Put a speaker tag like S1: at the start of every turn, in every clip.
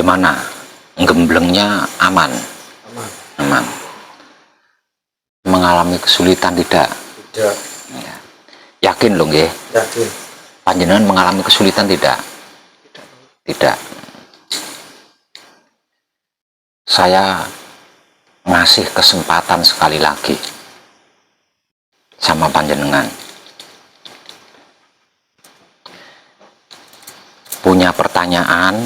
S1: bagaimana? Gemblengnya aman? Aman. Mengalami kesulitan tidak?
S2: Tidak.
S1: Ya. Yakin loh nggih?
S2: Yakin.
S1: Panjenengan mengalami kesulitan tidak? Tidak. Saya ngasih kesempatan sekali lagi sama panjenengan. Punya pertanyaan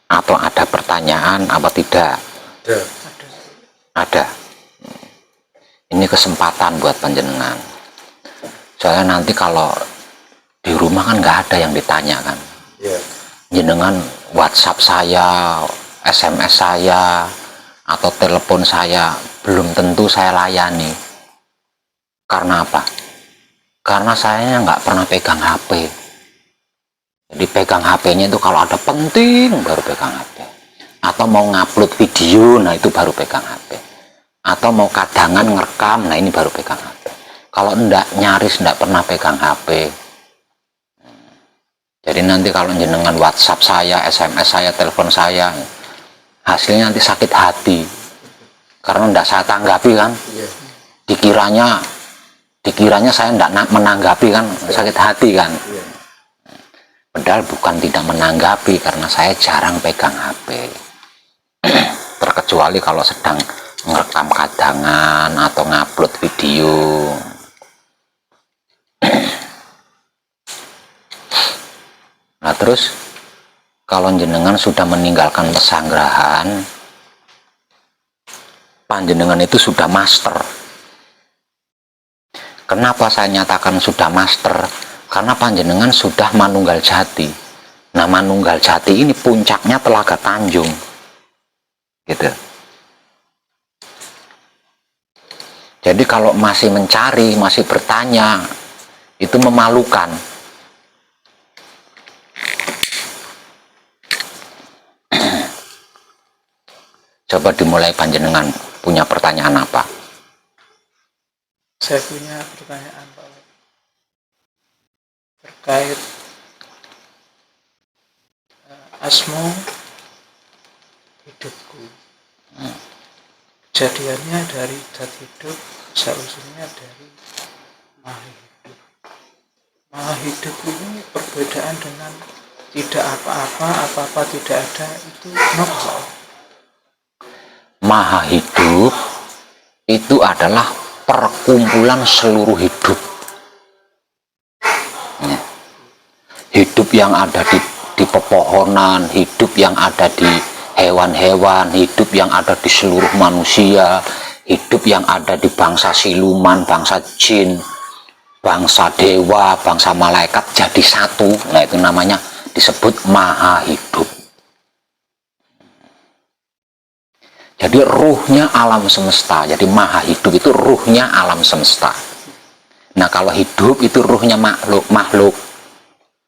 S1: atau ada pertanyaan apa tidak? Ada. Ini kesempatan buat panjenengan. Soalnya nanti kalau di rumah kan nggak ada yang ditanya kan. Jenengan WhatsApp saya, SMS saya, atau telepon saya belum tentu saya layani. Karena apa? Karena saya nggak pernah pegang HP. Jadi pegang HP-nya itu kalau ada penting baru pegang HP. Atau mau ngupload video, nah itu baru pegang HP. Atau mau kadangan ngerekam, nah ini baru pegang HP. Kalau enggak, nyaris enggak pernah pegang HP. Jadi nanti kalau jenengan WhatsApp saya, SMS saya, telepon saya, hasilnya nanti sakit hati. Karena enggak saya tanggapi kan. Dikiranya saya enggak menanggapi kan, sakit hati kan. Padahal bukan tidak menanggapi, karena saya jarang pegang HP. Terkecuali kalau sedang ngerekam kadangan atau ngupload video. Nah terus kalau jenengan sudah meninggalkan pesanggrahan, panjenengan itu sudah master. Kenapa saya nyatakan sudah master? Karena panjenengan sudah manunggal jati. Nah manunggal jati ini puncaknya Telaga Tanjung, gitu. Jadi kalau masih mencari, masih bertanya, itu memalukan. Coba dimulai panjenengan, punya pertanyaan apa?
S2: Saya punya pertanyaan Pak terkait asmo hidupku. Kejadiannya dari dat hidup, asal-usulnya dari maha hidup. Maha hidup ini perbedaan dengan tidak apa-apa, apa-apa tidak ada, itu kenapa?
S1: Maha hidup itu adalah perkumpulan seluruh hidup. Hidup yang ada di pepohonan, hidup yang ada di hewan-hewan, hidup yang ada di seluruh manusia, hidup yang ada di bangsa siluman, bangsa jin, bangsa dewa, bangsa malaikat jadi satu. Nah itu namanya disebut maha hidup. Jadi ruhnya alam semesta. Jadi maha hidup itu ruhnya alam semesta. Nah kalau hidup itu ruhnya makhluk.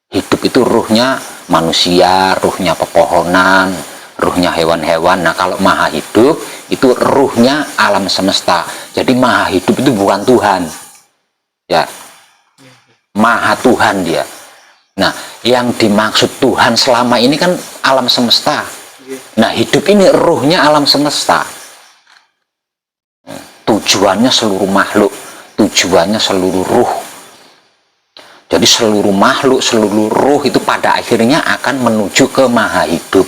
S1: Hidup itu ruhnya manusia, ruhnya pepohonan, ruhnya hewan-hewan. Nah kalau maha hidup itu ruhnya alam semesta. Jadi maha hidup itu bukan Tuhan, ya, maha Tuhan dia. Nah yang dimaksud Tuhan selama ini kan alam semesta. Nah hidup ini ruhnya alam semesta. Tujuannya seluruh makhluk, tujuannya seluruh ruh. Jadi seluruh makhluk, seluruh ruh itu pada akhirnya akan menuju ke maha hidup.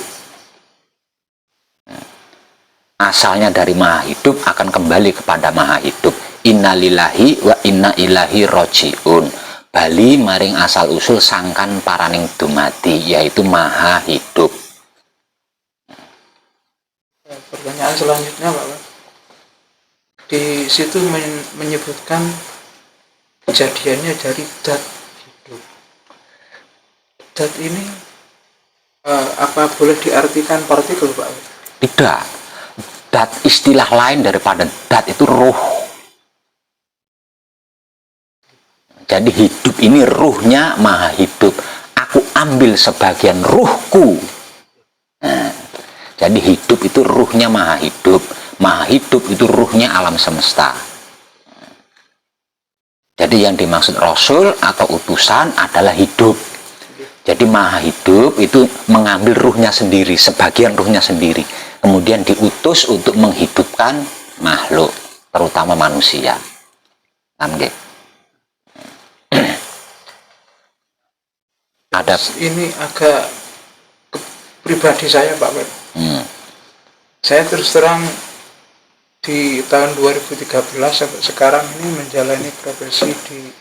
S1: Asalnya dari maha hidup akan kembali kepada maha hidup. Innalillahi wa inna ilahi rojiun. Bali maring asal usul sangkan paraning dumati, yaitu maha hidup.
S2: Pertanyaan selanjutnya Pak, di situ menyebutkan kejadiannya dari dat hidup. Dat ini apa boleh diartikan partikel Pak?
S1: Tidak. Dat istilah lain daripada dat itu ruh. Jadi hidup ini ruhnya maha hidup. Aku ambil sebagian ruhku. Nah, jadi hidup itu ruhnya maha hidup. Maha hidup itu ruhnya alam semesta. Jadi yang dimaksud Rasul atau utusan adalah hidup. Jadi maha hidup itu mengambil ruhnya sendiri, sebagian ruhnya sendiri, kemudian diutus untuk menghidupkan makhluk, terutama manusia. Nggih. Ada
S2: ini agak pribadi saya Pak Web. Saya terus terang di tahun 2013 sampai sekarang ini menjalani profesi di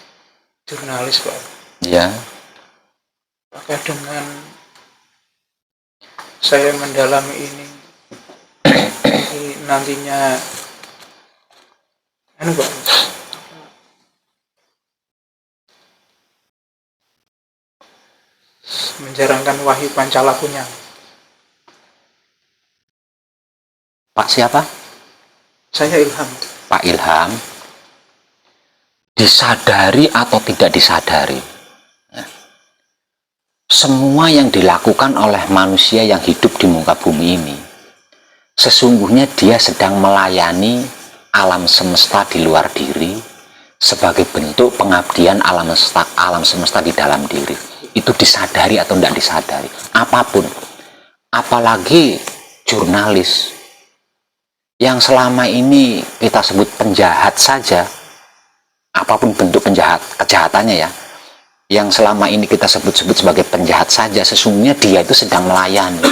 S2: jurnalis Pak.
S1: Ya.
S2: Maka dengan saya mendalami ini nantinya Pak, menjarangkan wahyu Pancala punya.
S1: Pak siapa?
S2: Saya Ilham.
S1: Pak Ilham. Disadari atau tidak disadari, semua yang dilakukan oleh manusia yang hidup di muka bumi ini, sesungguhnya dia sedang melayani alam semesta di luar diri sebagai bentuk pengabdian alam semesta di dalam diri. Itu disadari atau tidak disadari, apapun, apalagi jurnalis yang selama ini kita sebut penjahat saja, apapun bentuk kejahatannya ya, yang selama ini kita sebut-sebut sebagai penjahat saja, sesungguhnya dia itu sedang melayani.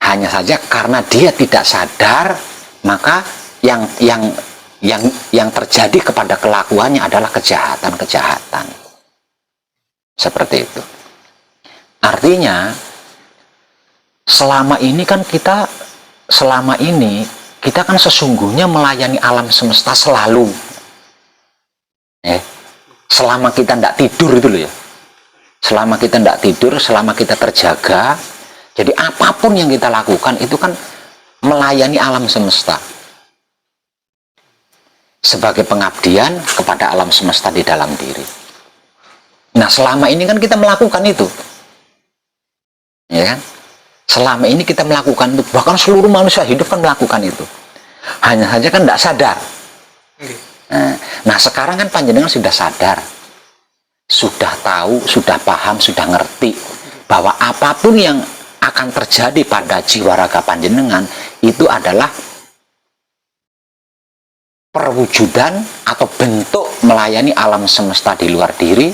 S1: Hanya saja karena dia tidak sadar, maka yang terjadi kepada kelakuannya adalah kejahatan. Seperti itu. Artinya selama ini kita kan sesungguhnya melayani alam semesta selalu. Selama kita tidak tidur itu loh ya, selama kita tidak tidur, selama kita terjaga, jadi apapun yang kita lakukan itu kan melayani alam semesta sebagai pengabdian kepada alam semesta di dalam diri. Nah selama ini kan kita melakukan itu, ya kan? Selama ini kita melakukan itu, bahkan seluruh manusia hidup kan melakukan itu, hanya saja kan tidak sadar. Nah sekarang kan panjenengan sudah sadar, sudah tahu, sudah paham, sudah ngerti bahwa apapun yang akan terjadi pada jiwa raga panjenengan itu adalah perwujudan atau bentuk melayani alam semesta di luar diri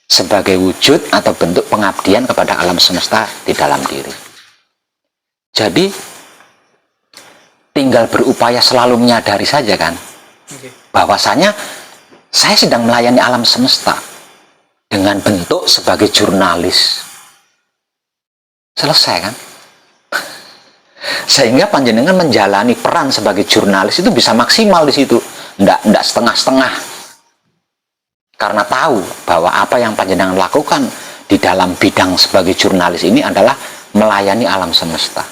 S1: sebagai wujud atau bentuk pengabdian kepada alam semesta di dalam diri. Jadi tinggal berupaya selalu menyadari saja kan, bahwasanya saya sedang melayani alam semesta dengan bentuk sebagai jurnalis. Selesai kan? Sehingga panjenengan menjalani peran sebagai jurnalis itu bisa maksimal di situ, ndak setengah-setengah. Karena tahu bahwa apa yang panjenengan lakukan di dalam bidang sebagai jurnalis ini adalah melayani alam semesta.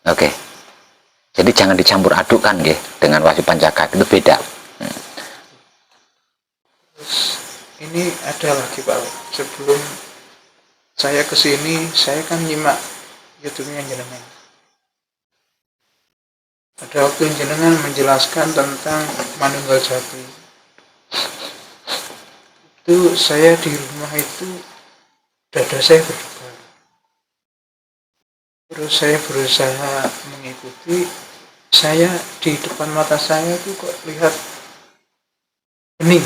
S1: Oke. Jadi jangan dicampur adukkan nggih dengan wahyu pancaka, itu beda.
S2: Ini ada lagi Pak, sebelum saya kesini, saya kan nyimak YouTube-nya jenengan. Pada waktu jenengan menjelaskan tentang Manunggal Jati, itu saya di rumah itu dada saya berdebar. Terus saya berusaha mengikuti, saya di depan mata saya itu kok lihat bening.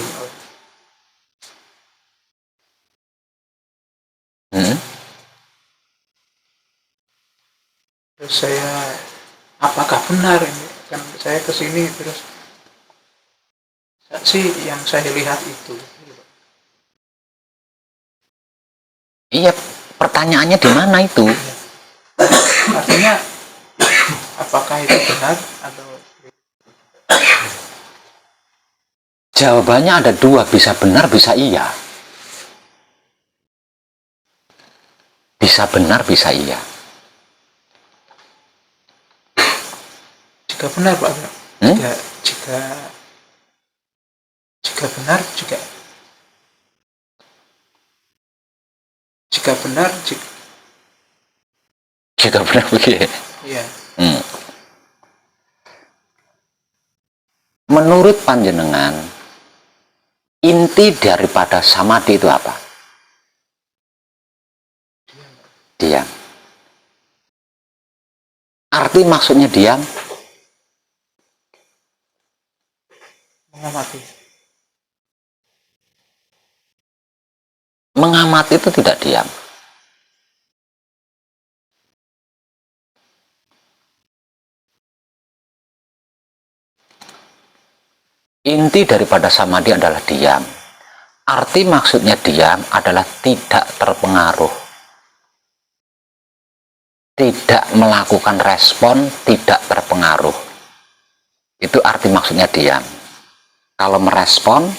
S2: Terus saya, apakah benar ini? Kan saya kesini terus sih yang saya lihat itu.
S1: Iya, pertanyaannya di mana itu?
S2: Artinya apakah itu benar atau?
S1: Jawabannya ada dua, bisa benar, bisa iya. Bisa benar, bisa iya.
S2: Jika benar Pak, jika benar,
S1: jika benar begitu.
S2: Iya.
S1: Menurut panjenengan, Inti daripada samadhi itu apa? Diam. Arti maksudnya diam?
S2: Mengamati.
S1: Mengamati itu tidak diam. Inti daripada samadhi adalah diam. Arti maksudnya diam adalah tidak terpengaruh. Tidak melakukan respon, tidak terpengaruh. Itu arti maksudnya diam. Kalau merespon,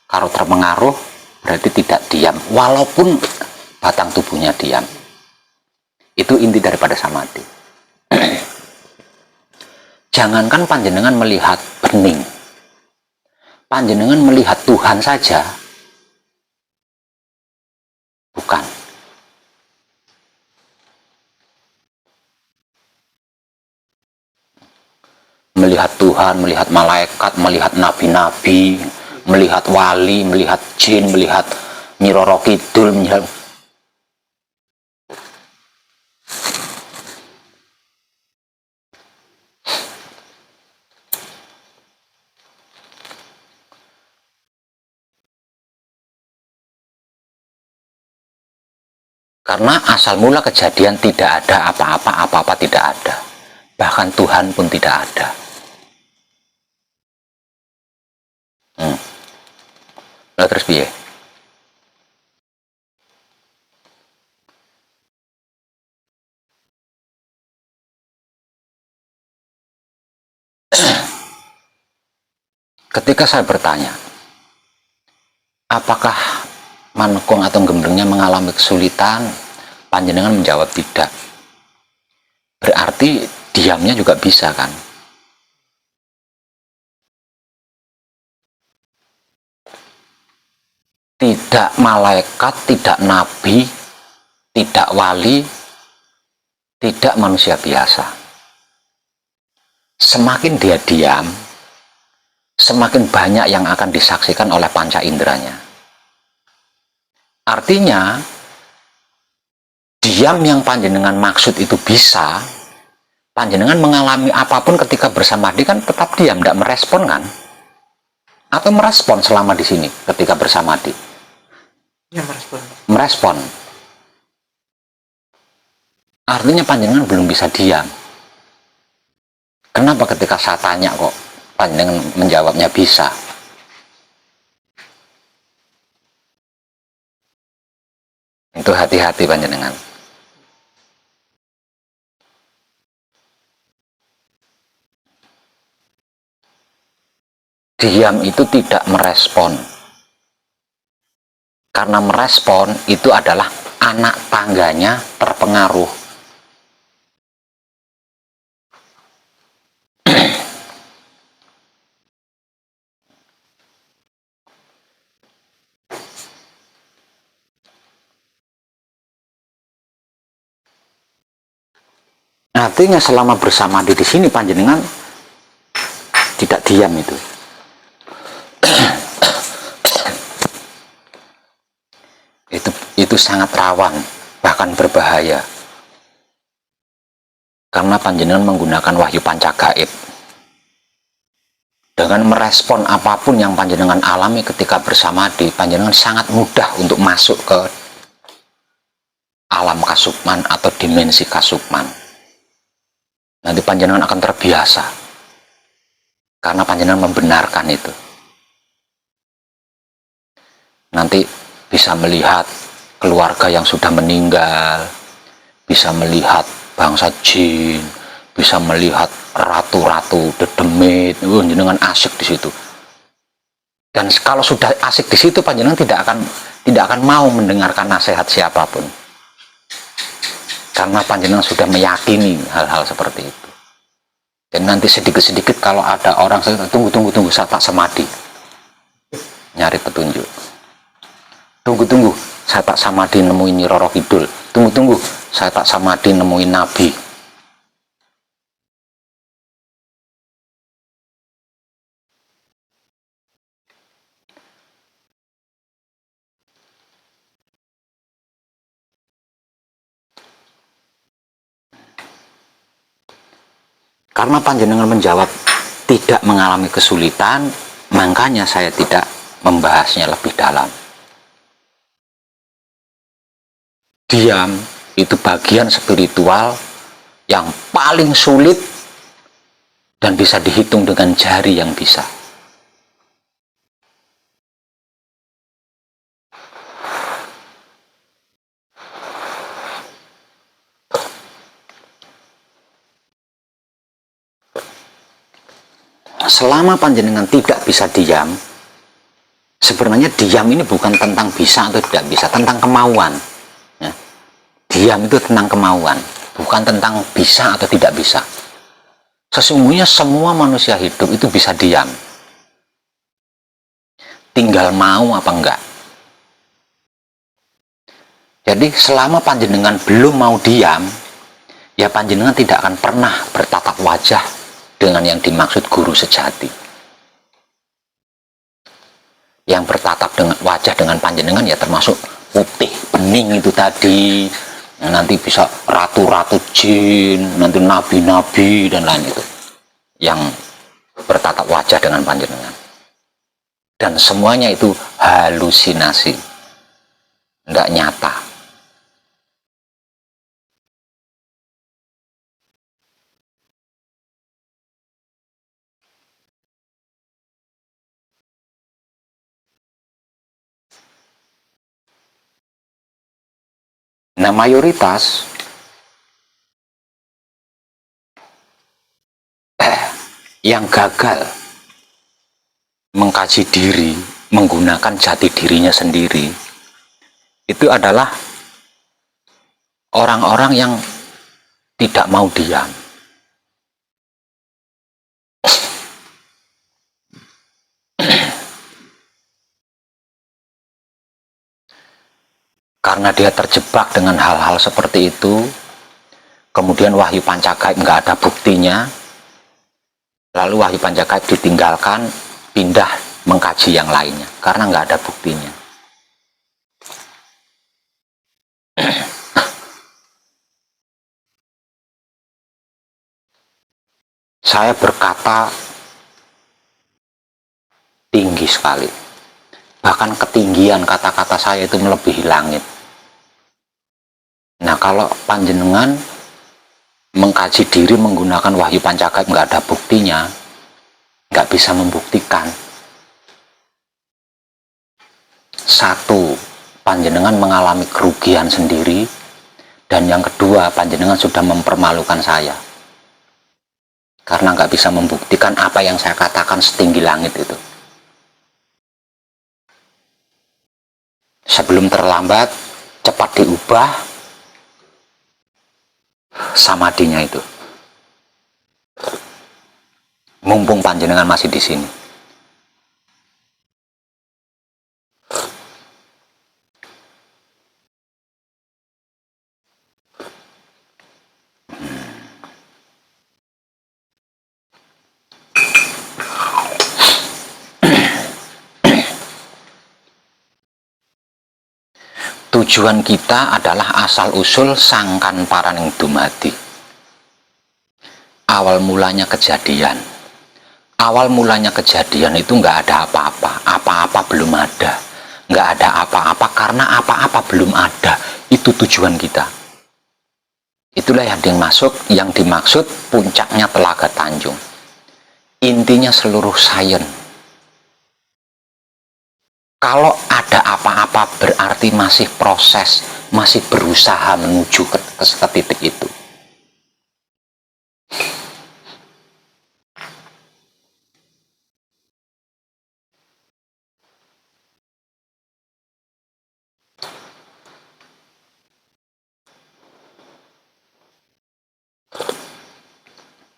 S1: kalau terpengaruh, berarti tidak diam. Walaupun batang tubuhnya diam. Itu inti daripada samadhi. Jangankan panjenengan melihat bening, panjenengan melihat Tuhan saja bukan. Melihat Tuhan, melihat malaikat, melihat nabi-nabi, melihat wali, melihat jin, melihat Nyi Roro Kidul, melihat... Karena asal mula kejadian tidak ada apa-apa, apa-apa tidak ada. Bahkan Tuhan pun tidak ada. Lalu terus piye? Ketika saya bertanya, apakah Manukung atau Gemblengnya mengalami kesulitan? Panjenengan menjawab tidak. Berarti diamnya juga bisa kan? Tidak malaikat, tidak nabi, tidak wali, tidak manusia biasa. Semakin dia diam, semakin banyak yang akan disaksikan oleh panca inderanya. Artinya, diam yang panjenengan maksud itu bisa, panjenengan mengalami apapun ketika bersamadhi kan tetap diam, tidak merespon kan? Atau merespon selama di sini ketika bersamadhi?
S2: Ya, merespon.
S1: Merespon. Artinya panjenengan belum bisa diam. Kenapa ketika saya tanya kok panjenengan menjawabnya bisa? Itu hati-hati panjenengan. Diam itu tidak merespon. Karena merespon itu adalah anak tangganya terpengaruh. Artinya selama bersamadhi di sini panjenengan tidak diam itu. Itu sangat rawan, bahkan berbahaya. Karena panjenengan menggunakan wahyu panca gaib. Dengan merespon apapun yang panjenengan alami ketika bersamadhi, panjenengan sangat mudah untuk masuk ke alam kasukman atau dimensi kasukman. Nanti panjenengan akan terbiasa. Karena panjenengan membenarkan itu. Nanti bisa melihat keluarga yang sudah meninggal, bisa melihat bangsa jin, bisa melihat ratu-ratu dedemit, panjenengan asik di situ. Dan kalau sudah asik di situ, panjenengan tidak akan mau mendengarkan nasihat siapapun, karena panjenengan sudah meyakini hal-hal seperti itu. Dan nanti sedikit-sedikit kalau ada orang tunggu saya tak samadhi, nyari petunjuk. Tunggu, saya tak samadhi nemuin Nyi Roro Kidul. Tunggu, saya tak samadhi nemuin Nabi. Karena panjenengan menjawab tidak mengalami kesulitan, makanya saya tidak membahasnya lebih dalam. Diam itu bagian spiritual yang paling sulit dan bisa dihitung dengan jari yang bisa. Selama panjenengan tidak bisa diam, sebenarnya diam ini bukan tentang bisa atau tidak bisa, tentang kemauan. Ya. Diam itu tentang kemauan, bukan tentang bisa atau tidak bisa. Sesungguhnya semua manusia hidup itu bisa diam. Tinggal mau apa enggak. Jadi selama panjenengan belum mau diam, ya panjenengan tidak akan pernah bertatap wajah dengan yang dimaksud guru sejati. Yang bertatap dengan wajah dengan panjenengan ya termasuk putih, bening itu tadi. Nanti bisa ratu-ratu jin, nanti nabi-nabi dan lain itu. Yang bertatap wajah dengan panjenengan. Dan semuanya itu halusinasi. Tidak nyata. Nah, mayoritas yang gagal mengkaji diri, menggunakan jati dirinya sendiri, itu adalah orang-orang yang tidak mau diam. Karena dia terjebak dengan hal-hal seperti itu, kemudian wahyu pancagaib nggak ada buktinya, lalu wahyu pancagaib ditinggalkan, pindah mengkaji yang lainnya, karena nggak ada buktinya. Saya berkata tinggi sekali. Bahkan ketinggian kata-kata saya itu melebihi langit. Nah, kalau panjenengan mengkaji diri menggunakan wahyu pancagaib nggak ada buktinya, nggak bisa membuktikan. Satu, panjenengan mengalami kerugian sendiri, dan yang kedua, panjenengan sudah mempermalukan saya. Karena nggak bisa membuktikan apa yang saya katakan setinggi langit itu. Sebelum terlambat, cepat diubah samadinya itu. Mumpung panjenengan masih di sini. Tujuan kita adalah asal-usul sangkan paraning dumadi. Awal mulanya kejadian. Awal mulanya kejadian itu nggak ada apa-apa. Apa-apa belum ada. Nggak ada apa-apa karena apa-apa belum ada. Itu tujuan kita. Itulah yang dimaksud puncaknya Telaga Tanjung. Intinya seluruh sains. Kalau ada apa-apa berarti masih proses, masih berusaha menuju ke titik itu.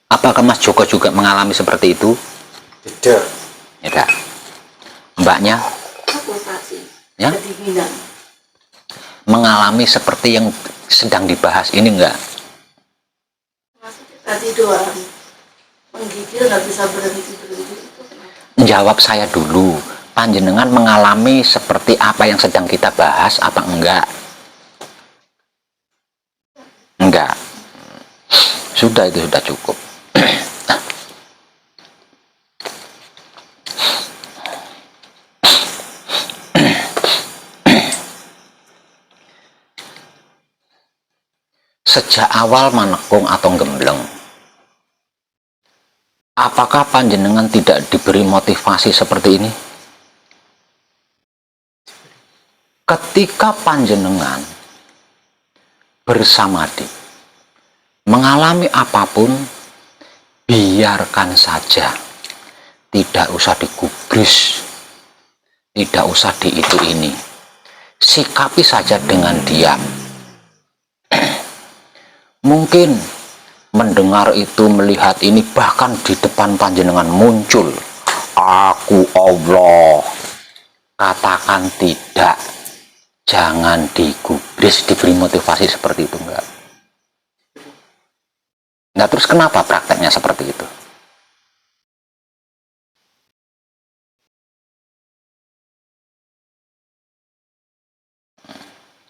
S1: Apakah Mas Joko juga mengalami seperti itu?
S3: Tidak.
S1: Tidak. Mbaknya? Ya? Mengalami seperti yang sedang dibahas ini enggak?
S4: Tadi doang menggigil nggak bisa berhenti.
S1: Jawab saya dulu, panjenengan mengalami seperti apa yang sedang kita bahas apa enggak? Enggak. Sudah, itu sudah cukup. sejak awal manekung atau gembleng. Apakah panjenengan tidak diberi motivasi seperti ini? Ketika panjenengan bersamadhi, mengalami apapun, biarkan saja. Tidak usah digubris, tidak usah di itu ini. Sikapi saja dengan diam. Mungkin mendengar itu, melihat ini, bahkan di depan panjenengan muncul aku Allah. Katakan tidak. Jangan digubris, diberi motivasi seperti itu, enggak. Nah, terus kenapa prakteknya seperti itu?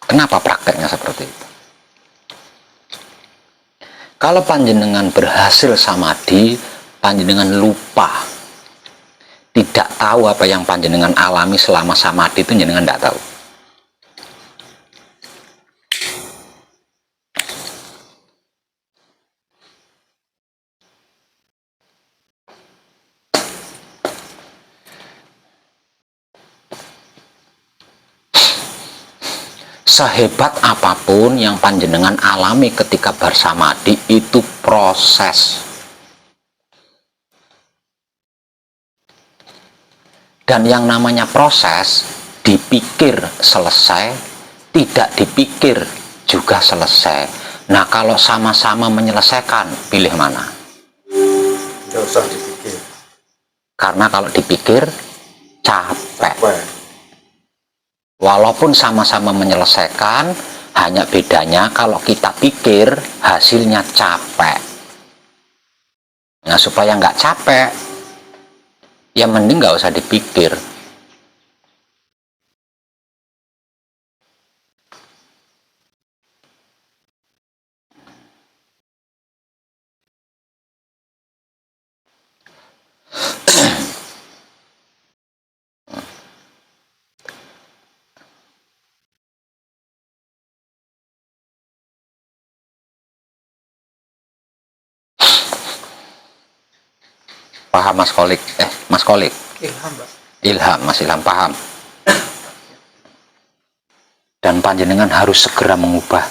S1: Kenapa prakteknya seperti itu? Kalau panjenengan berhasil samadhi, panjenengan lupa. Tidak tahu apa yang panjenengan alami selama samadhi itu, panjenengan tidak tahu. Sehebat apapun yang panjenengan alami ketika bersamadhi, itu proses. Dan yang namanya proses, dipikir selesai, tidak dipikir juga selesai. Nah, kalau sama-sama menyelesaikan, pilih mana?
S3: Nggak usah dipikir.
S1: Karena kalau dipikir, capek. Walaupun sama-sama menyelesaikan, hanya bedanya kalau kita pikir, hasilnya capek. Nah, supaya nggak capek, ya mending nggak usah dipikir. Paham Mas Kolik? Mas Kolik?
S2: Ilham, Pak.
S1: Ilham, Mas Ilham paham. Dan panjenengan harus segera mengubah.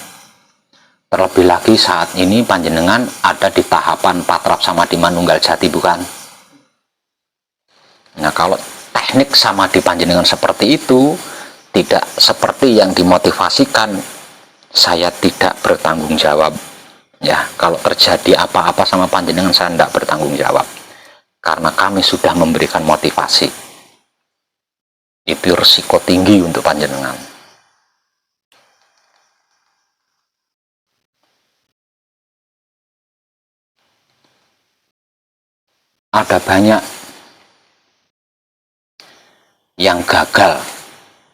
S1: Terlebih lagi saat ini panjenengan ada di tahapan patrap samadhi manunggal jati, bukan? Nah, kalau teknik samadhi panjenengan seperti itu, tidak seperti yang dimotivasikan, saya tidak bertanggung jawab. Ya, kalau terjadi apa-apa sama panjenengan, saya tidak bertanggung jawab. Karena kami sudah memberikan motivasi. Itu risiko tinggi untuk panjenengan. Ada banyak yang gagal,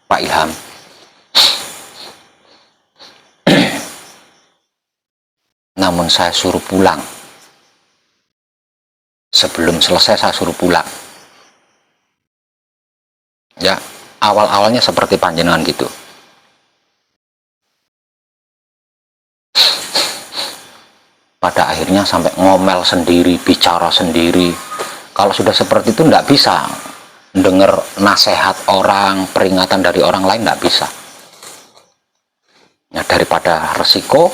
S1: Pak Ilham. Namun saya suruh pulang. Sebelum selesai saya suruh pulang. Ya, awal-awalnya seperti panjenengan gitu. Pada akhirnya sampai ngomel sendiri, bicara sendiri. Kalau sudah seperti itu tidak bisa dengar nasihat orang, peringatan dari orang lain, tidak bisa. Ya, daripada resiko,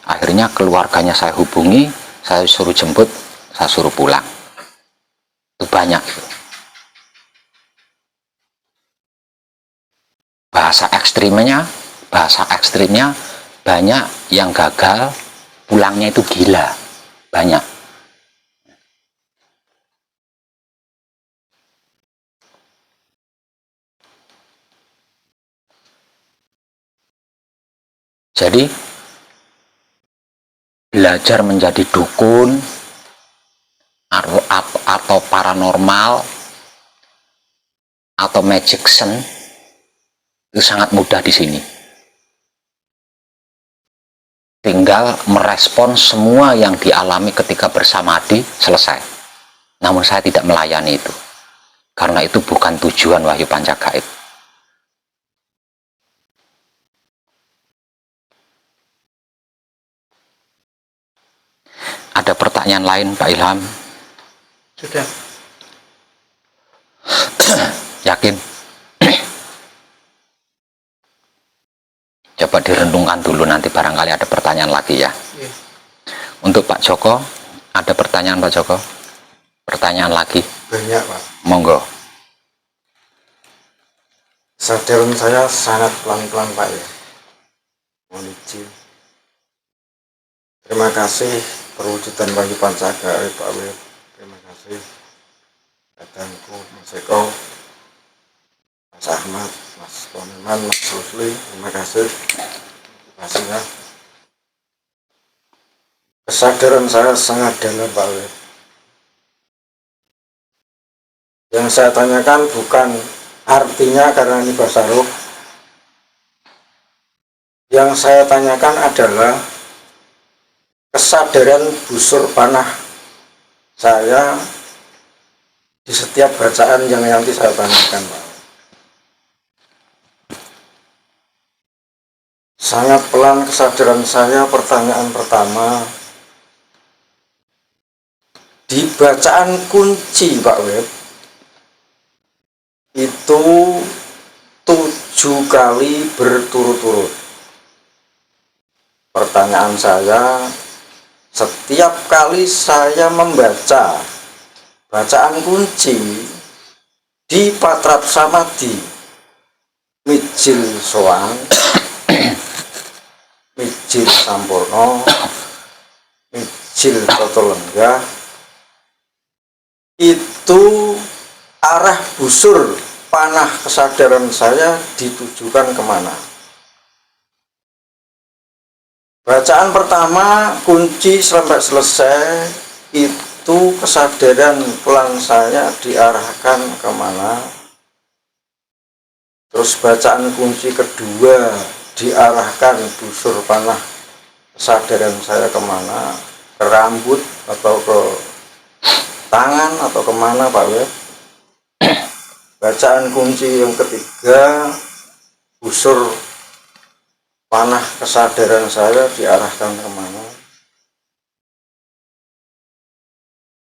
S1: akhirnya keluarganya saya hubungi, saya suruh jemput, saya suruh pulang. Itu banyak. Bahasa ekstrimnya banyak yang gagal, pulangnya itu gila, banyak. Jadi belajar menjadi dukun atau paranormal atau magician itu sangat mudah di sini. Tinggal merespon semua yang dialami ketika bersamadhi, selesai. Namun saya tidak melayani itu. Karena itu bukan tujuan Wahyu Pancagaib. ada pertanyaan lain Pak Ilham?
S2: Sudah.
S1: Yakin? Coba direndungkan dulu, nanti barangkali ada pertanyaan lagi ya.
S2: Iya.
S1: Untuk Pak Joko, ada pertanyaan Pak Joko? Pertanyaan lagi?
S3: Banyak Pak.
S1: Monggo.
S3: Kesadaran saya sangat pelan-pelan Pak ya. Mohon izin. Terima kasih perwujudan Wahyu Pancagak Pak Wib. Terima kasih Dadangku, Mas Eko, Mas Ahmad, Mas Koneman, Mas Rusli. Terima kasih. Terima kasih ya. Kesadaran saya sangat dalam Pak Wib. Yang saya tanyakan bukan artinya karena ini bahasa roh. Yang saya tanyakan adalah kesadaran busur panah saya di setiap bacaan yang nanti saya tanyakan Pak. Sangat pelan kesadaran saya. Pertanyaan pertama, di bacaan kunci Pak Web itu 7 kali berturut-turut. Pertanyaan saya, setiap kali saya membaca bacaan kunci di Patrat Samadhi, Mijil Soang, Mijil Sampurno, Mijil Toto Lenggah, itu arah busur panah kesadaran saya ditujukan kemana? Bacaan pertama kunci sampai selesai itu kesadaran pelan saya diarahkan kemana? Terus bacaan kunci kedua diarahkan busur panah kesadaran saya kemana? Ke rambut atau ke tangan atau kemana Pak Web? Bacaan kunci yang ketiga, busur panah kesadaran saya diarahkan kemana?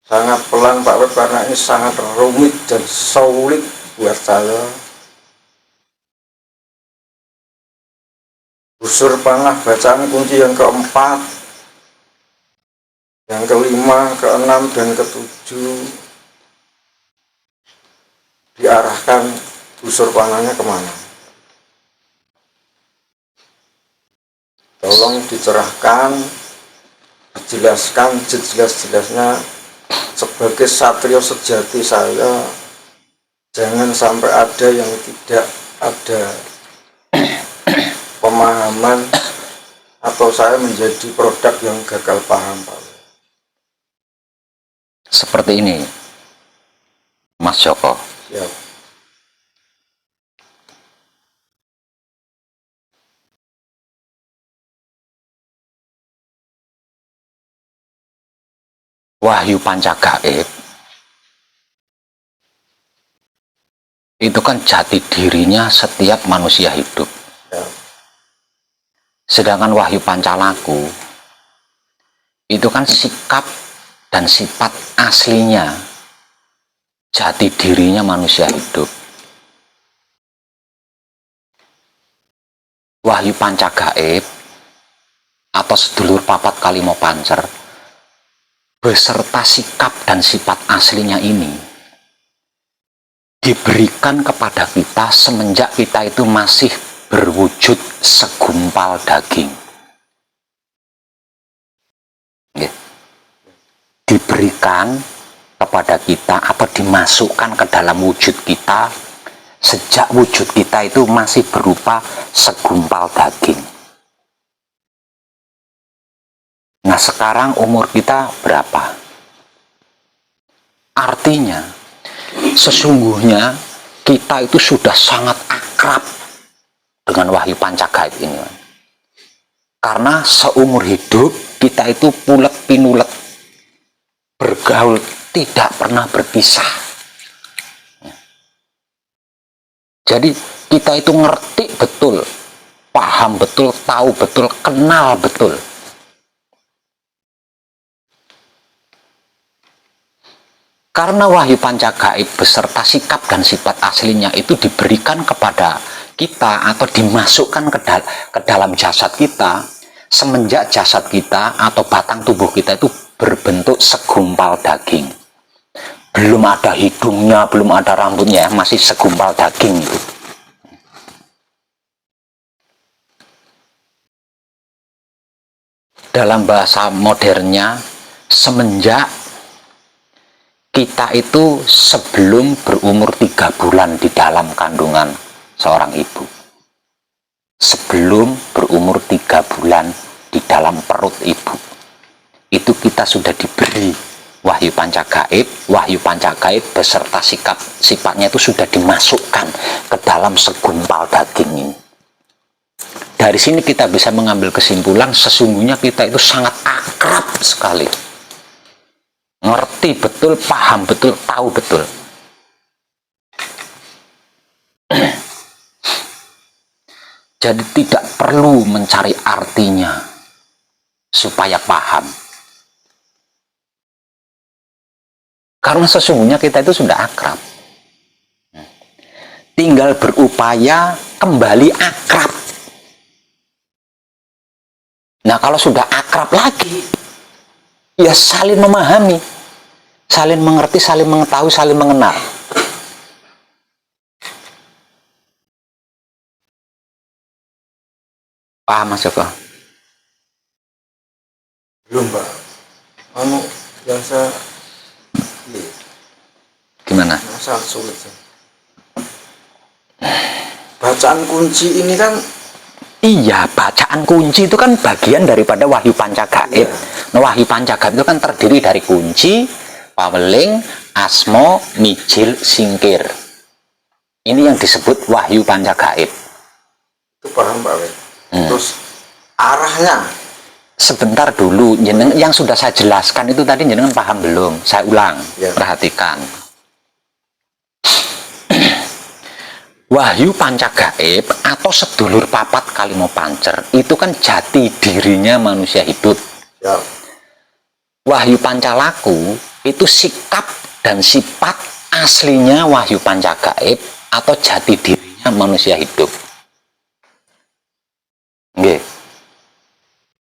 S3: Sangat pelan Pak Web karena ini sangat rumit dan sulit buat saya. Busur panah bacaan kunci yang keempat, yang kelima, keenam, dan ketujuh diarahkan busur panahnya kemana? Tolong dicerahkan, dijelaskan sejelas-jelasnya. Sebagai satrio sejati saya, jangan sampai ada yang tidak ada pemahaman atau saya menjadi produk yang gagal paham Pak.
S1: Seperti ini Mas Joko.
S3: Ya.
S1: Wahyu Pancagaib itu kan jati dirinya setiap manusia hidup.
S3: Ya.
S1: Sedangkan Wahyu Pancalaku itu kan sikap dan sifat aslinya, jati dirinya manusia hidup. Wahyu Pancagaib atau sedulur papat Kalimo Pancer beserta sikap dan sifat aslinya ini diberikan kepada kita semenjak kita itu masih berwujud segumpal daging. Diberikan kepada kita atau dimasukkan ke dalam wujud kita sejak wujud kita itu masih berupa segumpal daging. Nah, sekarang umur kita berapa? Artinya sesungguhnya kita itu sudah sangat akrab dengan Wahyu Pancagaib ini. Karena seumur hidup kita itu pulet pinulet, bergaul, tidak pernah berpisah. Jadi kita itu ngerti betul, paham betul, tahu betul, kenal betul Karena wahyu panca gaib beserta sikap dan sifat aslinya itu diberikan kepada kita atau dimasukkan ke dalam jasad kita semenjak jasad kita atau batang tubuh kita itu berbentuk segumpal daging. Belum ada hidungnya, belum ada rambutnya, masih segumpal daging itu. Dalam bahasa modernnya, semenjak kita itu sebelum berumur 3 bulan di dalam kandungan seorang ibu. Sebelum berumur 3 bulan di dalam perut ibu. Itu kita sudah diberi wahyu panca gaib. Wahyu panca gaib beserta sifatnya itu sudah dimasukkan ke dalam segumpal daging ini. Dari sini kita bisa mengambil kesimpulan sesungguhnya kita itu sangat akrab sekali. Ngerti betul, paham betul, tahu betul. Jadi tidak perlu mencari artinya supaya paham. Karena sesungguhnya kita itu sudah akrab. Tinggal berupaya kembali akrab. Nah, kalau sudah akrab lagi, ya saling memahami, saling mengerti, saling mengetahui, saling mengenal. Paham Mas Joko?
S3: Belum, Pak. Biasa
S1: Gimana?
S3: sangat sulit sih. Bacaan kunci ini kan
S1: Iya, bacaan kunci itu kan bagian daripada wahyu panca gaib. Nah, wahyu panca gaib itu kan terdiri dari kunci, paweling, asmo, mijil, singkir. Ini yang disebut wahyu panca gaib.
S3: itu paham, Pak. Terus arahnya
S1: Sebentar dulu, yang sudah saya jelaskan itu tadi jenengan paham belum? Saya ulang,
S3: Ya.
S1: perhatikan. Wahyu panca gaib atau sedulur papat kalimo pancer itu kan jati dirinya manusia hidup.
S3: ya
S1: Wahyu panca laku itu sikap dan sifat aslinya wahyu panca gaib atau jati dirinya manusia hidup. Nggih.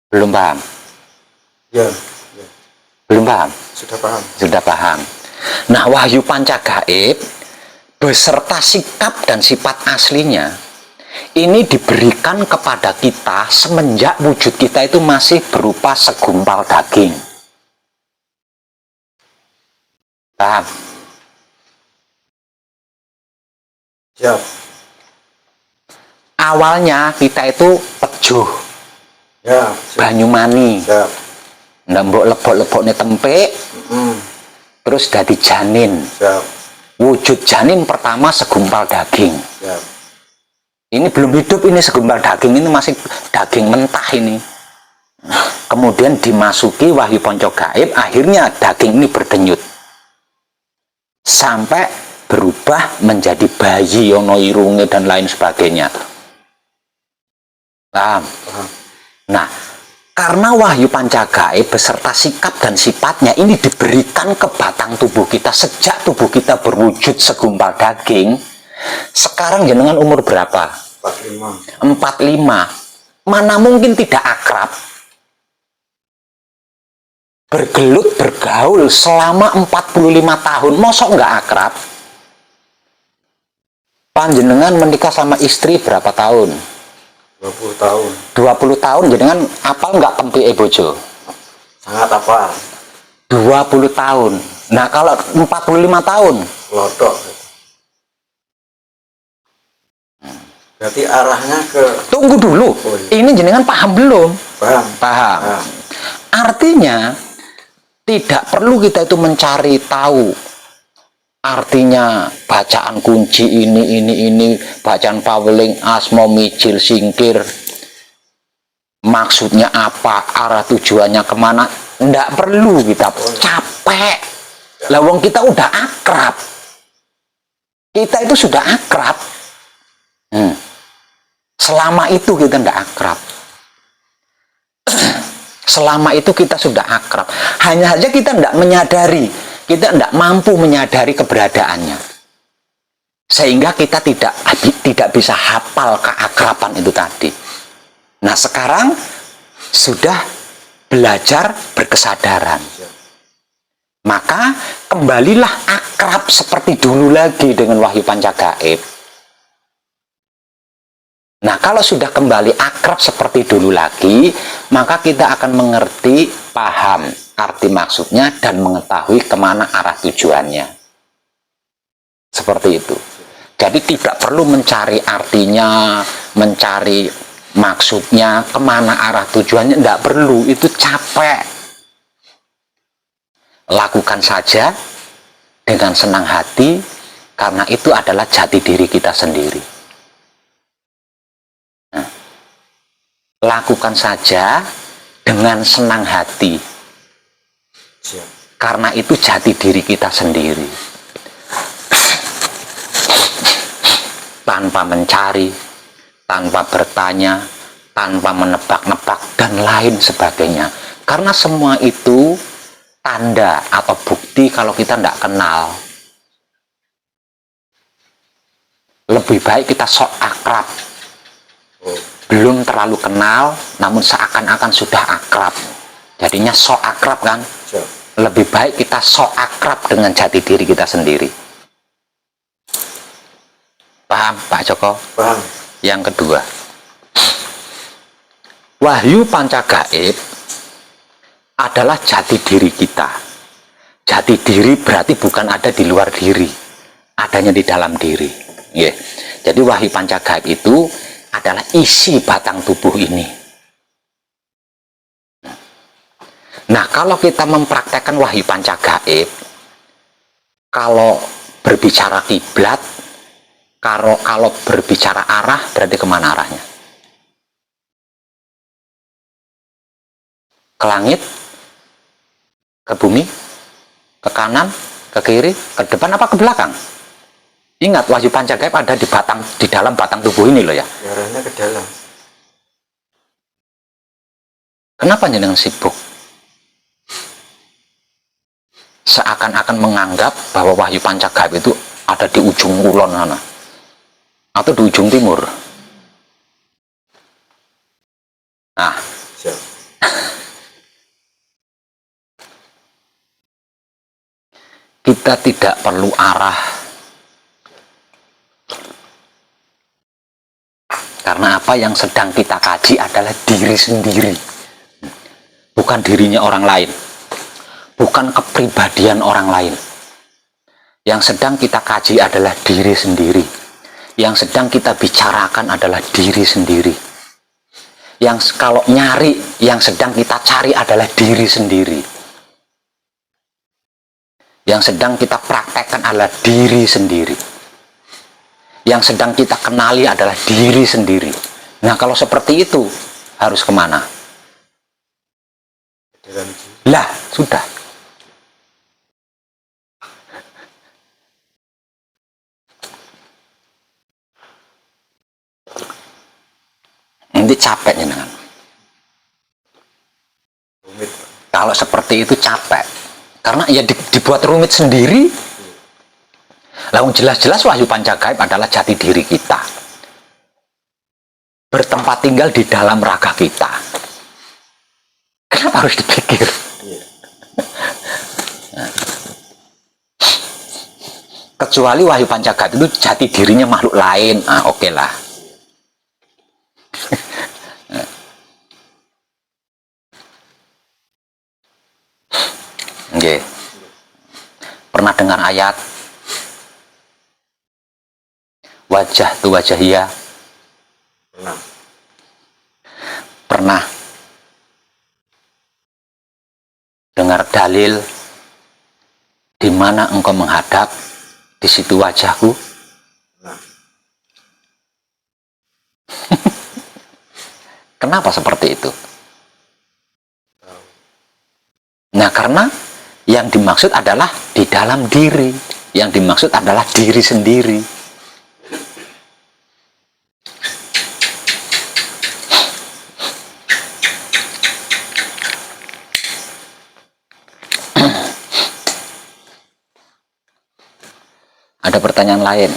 S1: Belum paham?
S3: ya
S1: Belum paham?
S3: sudah paham.
S1: Sudah paham. Nah, wahyu panca gaib beserta sikap dan sifat aslinya ini diberikan kepada kita semenjak wujud kita itu masih berupa segumpal daging. Paham?
S3: Siap.
S1: Awalnya kita itu pejuh,
S3: Ya, siap.
S1: banyumani,
S3: Siap.
S1: ndambok lebok-leboknya tempe, terus dadi janin.
S3: Siap.
S1: Wujud janin pertama segumpal daging.
S3: Siap.
S1: Ini belum hidup, ini segumpal daging, ini masih daging mentah ini. Kemudian dimasuki wahyu panca gaib, akhirnya daging ini berdenyut. Sampai berubah menjadi bayi, ono irunge dan lain sebagainya. Paham?
S3: Paham.
S1: Nah, karena wahyu panca gaib beserta sikap dan sifatnya ini diberikan ke batang tubuh kita sejak tubuh kita berwujud segumpal daging. Sekarang jenengan umur berapa?
S3: 45.
S1: 45. Mana mungkin tidak akrab? Bergelut, bergaul selama 45 tahun. Mosok nggak akrab? Panjenengan menikah sama istri berapa tahun?
S3: 20 tahun.
S1: 20 tahun jenengan apal nggak tempi bojo?
S3: Sangat apa?
S1: 20 tahun. Nah, kalau 45 tahun,
S3: Lodok. Berarti arahnya ke
S1: tunggu dulu.
S3: Oh, iya.
S1: Ini jenengan paham belum?
S3: paham.
S1: Paham.
S3: Paham.
S1: Artinya tidak perlu kita itu mencari tahu artinya bacaan kunci ini, bacaan paweling, asmo, mijil, singkir, maksudnya apa, arah tujuannya kemana. Nggak perlu kita, capek. Lawang kita udah akrab, kita itu sudah akrab. Selama itu kita nggak akrab. Selama itu kita sudah akrab. Hanya saja kita tidak menyadari kita tidak mampu menyadari keberadaannya, sehingga kita tidak bisa hafal keakraban itu tadi. Nah, sekarang sudah belajar berkesadaran, maka kembalilah akrab seperti dulu lagi dengan wahyu pancagaib. Nah, kalau sudah kembali akrab seperti dulu lagi, maka kita akan mengerti, paham arti maksudnya, dan mengetahui kemana arah tujuannya. Seperti itu. Jadi tidak perlu mencari artinya, mencari maksudnya, kemana arah tujuannya, tidak perlu, itu capek. Lakukan saja dengan senang hati, karena itu adalah jati diri kita sendiri. Nah, lakukan saja dengan senang hati, karena itu jati diri kita sendiri. Tanpa mencari, tanpa bertanya, tanpa menebak-nebak, dan lain sebagainya. Karena semua itu tanda atau bukti kalau kita tidak kenal. Lebih baik kita sok akrab, belum terlalu kenal, namun seakan-akan sudah akrab. Jadinya sok akrab kan? Lebih baik kita sok akrab dengan jati diri kita sendiri. Paham Pak Joko?
S3: Paham.
S1: Yang kedua, wahyu pancagaib adalah jati diri kita. Jati diri berarti bukan ada di luar diri, adanya di dalam diri. Yeah. Jadi wahyu pancagaib itu adalah isi batang tubuh ini. Nah, kalau kita mempraktekkan wahyu pancagaib, kalau berbicara kiblat, kalau berbicara arah, berarti kemana arahnya? Ke langit, ke bumi, ke kanan, ke kiri, ke depan, apa ke belakang? Ingat, wahyu pancagaib ada di dalam batang tubuh ini loh ya.
S3: Arahnya ke dalam.
S1: Kenapa jenengan sibuk? Seakan-akan menganggap bahwa wahyu pancagaib itu ada di ujung kulon sana, atau di ujung timur. Nah,
S3: Siap.
S1: kita tidak perlu arah, karena apa yang sedang kita kaji adalah diri sendiri, bukan dirinya orang lain, bukan kepribadian orang lain. Yang sedang kita kaji adalah diri sendiri. Yang sedang kita bicarakan adalah diri sendiri. Yang kalau nyari, yang sedang kita cari adalah diri sendiri. Yang sedang kita praktekkan adalah diri sendiri. Yang sedang kita kenali adalah diri sendiri. Nah, kalau seperti itu, harus kemana?
S3: Dalam diri.
S1: Lah, sudah. Nanti capek jenengan.
S3: Rumit.
S1: Kalau seperti itu capek. Karena ya dibuat rumit sendiri. Lalu jelas-jelas wahyu pancagaib adalah jati diri kita. Bertempat tinggal di dalam raga kita. Kenapa harus dipikir?
S3: Iya.
S1: Kecuali wahyu pancagaib itu jati dirinya makhluk lain. Ah, oke lah. Oke. Pernah dengar ayat wajah tu wajahia?
S3: Pernah.
S1: Pernah dengar dalil di mana engkau menghadap, di situ wajahku?
S3: Nah.
S1: Kenapa seperti itu? Nah, karena yang dimaksud adalah di dalam diri. Yang dimaksud adalah diri sendiri. Ada pertanyaan lain?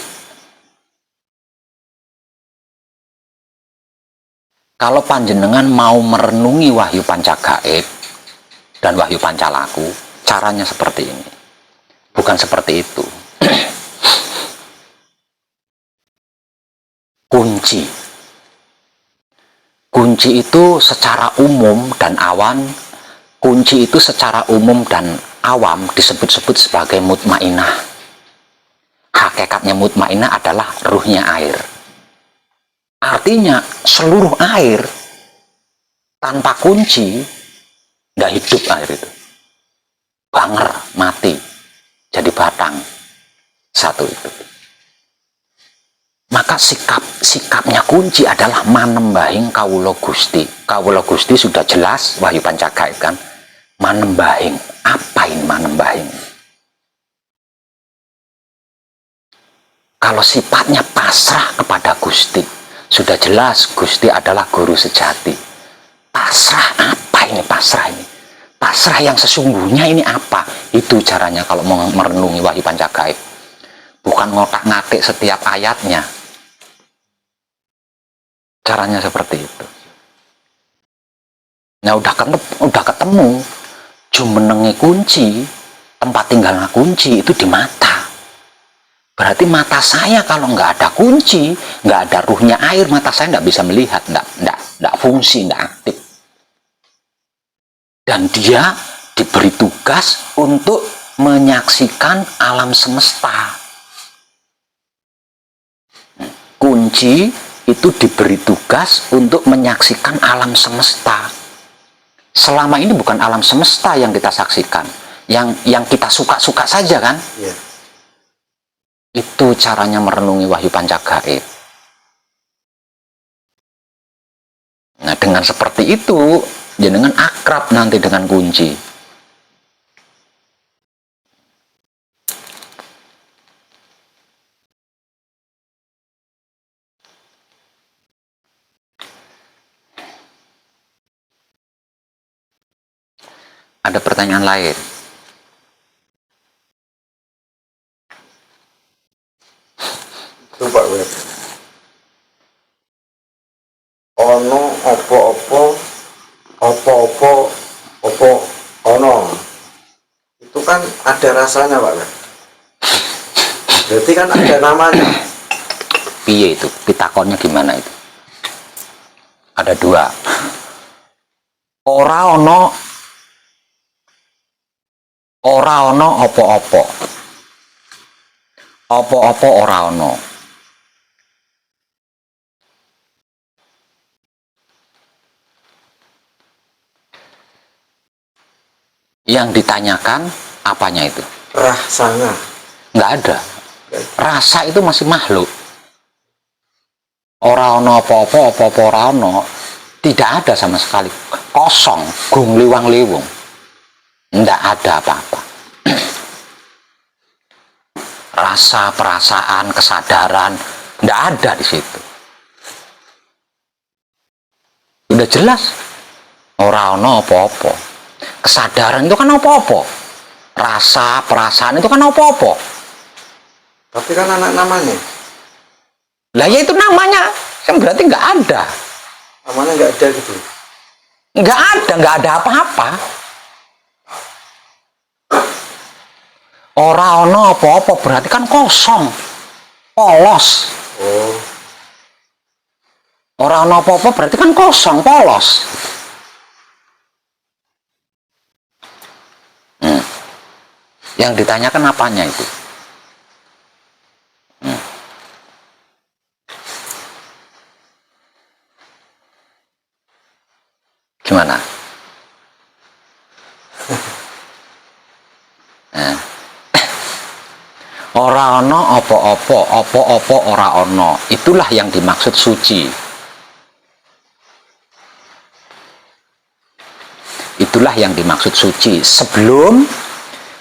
S1: Kalau panjenengan mau merenungi wahyu pancagaib dan wahyu pancalaku, caranya seperti ini. Bukan seperti itu. Kunci. Kunci itu secara umum dan awam, kunci itu secara umum dan awam disebut-sebut sebagai mutmainah. Hakikatnya mutmainah adalah ruhnya air. Artinya seluruh air tanpa kunci nggak hidup air itu. Banger, mati, jadi batang. Satu itu. Maka sikapnya kunci adalah manembahing kawula Gusti. Kawula Gusti sudah jelas wahyu pancagaib kan. Manembahing, apain manembahing? Kalau sifatnya pasrah kepada Gusti, sudah jelas Gusti adalah guru sejati. Pasrah apa ini pasrah ini? Pasrah yang sesungguhnya ini apa? Itu caranya kalau mau merenungi wahyu pancagaib. Bukan ngotak-ngatik setiap ayatnya. Caranya seperti itu. Nah udah ketemu jumenenge kunci, tempat tinggalnya kunci itu di mata. Berarti mata saya kalau nggak ada kunci, nggak ada ruhnya air, mata saya nggak bisa melihat, nggak fungsi, nggak aktif. Dan dia diberi tugas untuk menyaksikan alam semesta. Kunci itu diberi tugas untuk menyaksikan alam semesta. Selama ini bukan alam semesta yang kita saksikan, yang kita suka-suka saja kan?
S3: Iya.
S1: Itu caranya merenungi wahyu pancagaib. Nah, dengan seperti itu, jenengan akrab nanti dengan kunci. Ada pertanyaan lain?
S3: Itu Pak Web. Ono opo ono. Itu kan ada rasanya Pak Web. Berarti kan ada namanya.
S1: Piye itu? Pitakonnya gimana itu? Ada dua. Ora ono opo-opo. Opo-opo ora ono. Yang ditanyakan apanya itu?
S3: Rasanya.
S1: Nggak ada. Rasa itu masih makhluk. Ora ono apa-apa, apa-apa ora ono. Tidak ada sama sekali. Kosong, gung liwang-liwung. Nggak ada apa-apa. Rasa, perasaan, kesadaran, nggak ada di situ. Udah jelas. Ora ono apa-apa. Kesadaran itu kan apa-apa. Rasa, perasaan itu kan apa-apa.
S3: Tapi kan anak namanya.
S1: Lah ya itu namanya. Kan berarti nggak ada.
S3: Namanya nggak ada gitu.
S1: Nggak ada apa-apa. Ora ono apa-apa berarti kan kosong. Polos.
S3: Oh.
S1: Ora ono apa-apa berarti kan kosong, polos. Yang ditanyakan apanya itu? Gimana? Ora ono apa-apa ora ono. Itulah yang dimaksud suci. Itulah yang dimaksud suci. Sebelum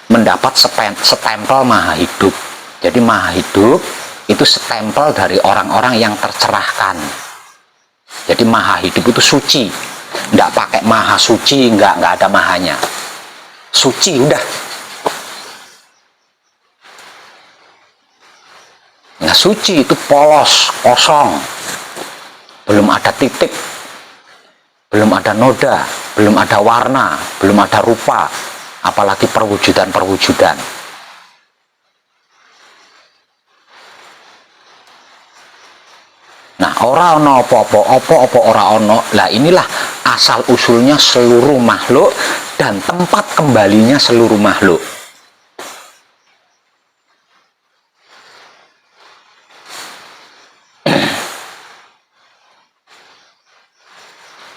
S1: mendapat stempel maha hidup. Jadi maha hidup itu stempel dari orang-orang yang tercerahkan. Jadi maha hidup itu suci. Nggak pakai maha suci, nggak ada mahanya. Suci udah. suci itu polos, kosong, belum ada titik, belum ada noda, belum ada warna, belum ada rupa, apalagi perwujudan-perwujudan. Nah, ora ono apa-apa ora ono. Lah inilah asal usulnya seluruh makhluk dan tempat kembalinya seluruh makhluk.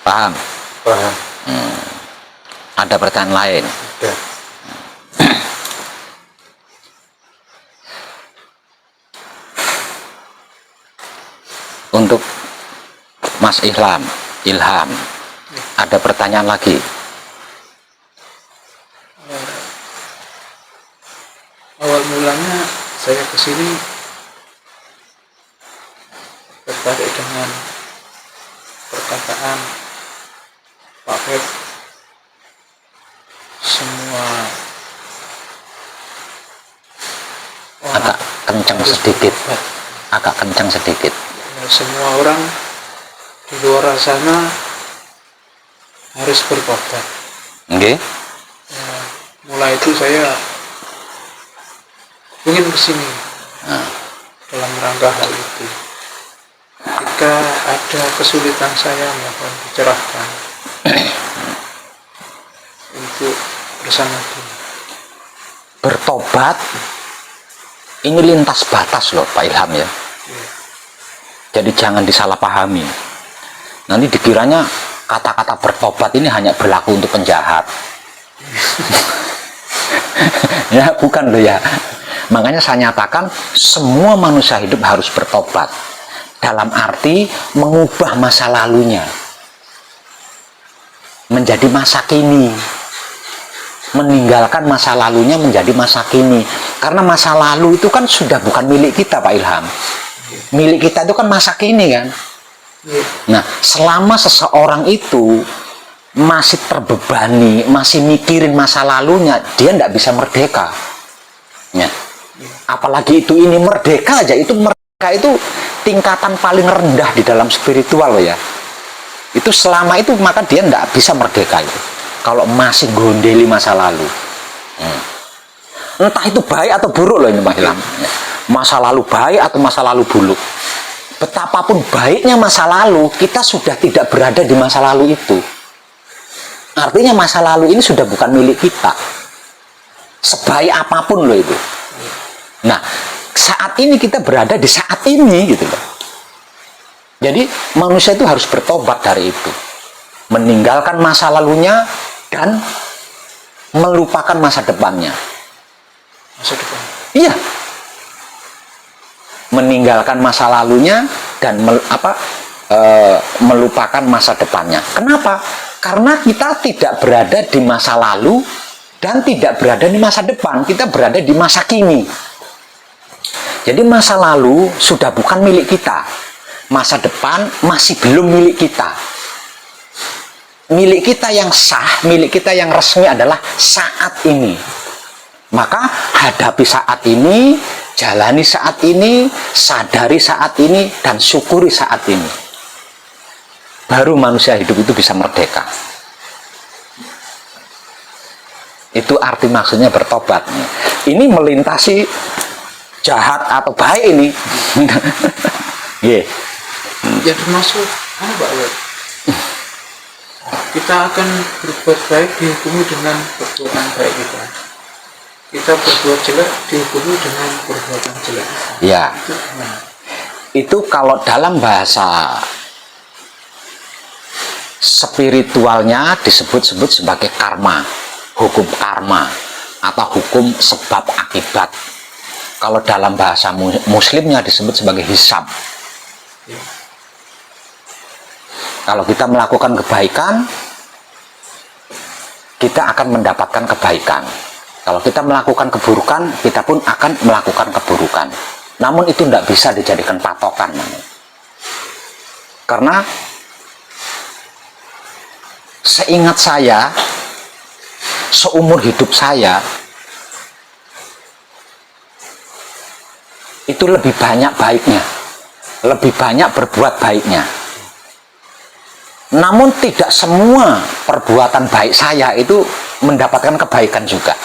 S1: Paham?
S3: Paham.
S1: Ada pertanyaan lain?
S3: Ya.
S1: Untuk Mas Ilham, ada pertanyaan lagi?
S2: Awal mulanya saya kesini tertarik dengan perkataan Pak Feb, semua
S1: Agak kencang sedikit, agak kencang sedikit.
S2: semua orang di luar sana harus bertobat.
S1: Oke?
S2: Ya, mulai itu saya ingin kesini dalam rangka hal itu. Jika ada kesulitan saya mohon dicerahkan untuk bersama dia.
S1: Bertobat ini lintas batas loh Pak Ilham ya. Jadi jangan disalahpahami. Nanti dikiranya kata-kata bertobat ini hanya berlaku untuk penjahat. Ya bukan loh ya. Makanya saya nyatakan semua manusia hidup harus bertobat. Dalam arti mengubah masa lalunya menjadi masa kini. Meninggalkan masa lalunya menjadi masa kini. Karena masa lalu itu kan sudah bukan milik kita Pak Ilham. Milik kita itu kan masa kini kan. Nah, selama seseorang itu masih terbebani, masih mikirin masa lalunya, dia tidak bisa merdeka. Ya. Apalagi ini merdeka aja, itu merdeka itu tingkatan paling rendah di dalam spiritual loh ya. Itu selama itu maka dia tidak bisa merdeka itu. Kalau masih gondeli masa lalu. Entah itu baik atau buruk loh ini Pak Ilham. Masa lalu baik atau masa lalu buruk. Betapapun baiknya masa lalu, kita sudah tidak berada di masa lalu itu. Artinya masa lalu ini sudah bukan milik kita. Sebaik apapun loh itu. Nah, saat ini kita berada di saat ini gitu loh. Jadi manusia itu harus bertobat dari itu. Meninggalkan masa lalunya dan melupakan masa depannya.
S2: Masa depan.
S1: Iya. Meninggalkan masa lalunya dan melupakan masa depannya. Kenapa? Karena kita tidak berada di masa lalu dan tidak berada di masa depan. Kita berada di masa kini. Jadi masa lalu sudah bukan milik kita. Masa depan masih belum milik kita. Milik kita yang sah, milik kita yang resmi adalah saat ini. Maka hadapi saat ini, jalani saat ini, sadari saat ini, dan syukuri saat ini. Baru manusia hidup itu bisa merdeka. Itu arti maksudnya bertobat. Ini melintasi jahat atau baik ini. Yeah.
S2: Ya termasuk Pak Web. Kita akan berbuat baik dihukumi dengan perbuatan baik kita. Kita berbuat jelek dihukumi dengan perbuatan jelek.
S1: Ya. Itu kalau dalam bahasa spiritualnya disebut-sebut sebagai karma, hukum karma atau hukum sebab akibat. Kalau dalam bahasa muslimnya disebut sebagai hisab. Kalau kita melakukan kebaikan, kita akan mendapatkan kebaikan. Kalau kita melakukan keburukan, kita pun akan melakukan keburukan. Namun itu tidak bisa dijadikan patokan. Karena seingat saya, seumur hidup saya, itu lebih banyak baiknya, lebih banyak berbuat baiknya. Namun tidak semua perbuatan baik saya itu mendapatkan kebaikan juga.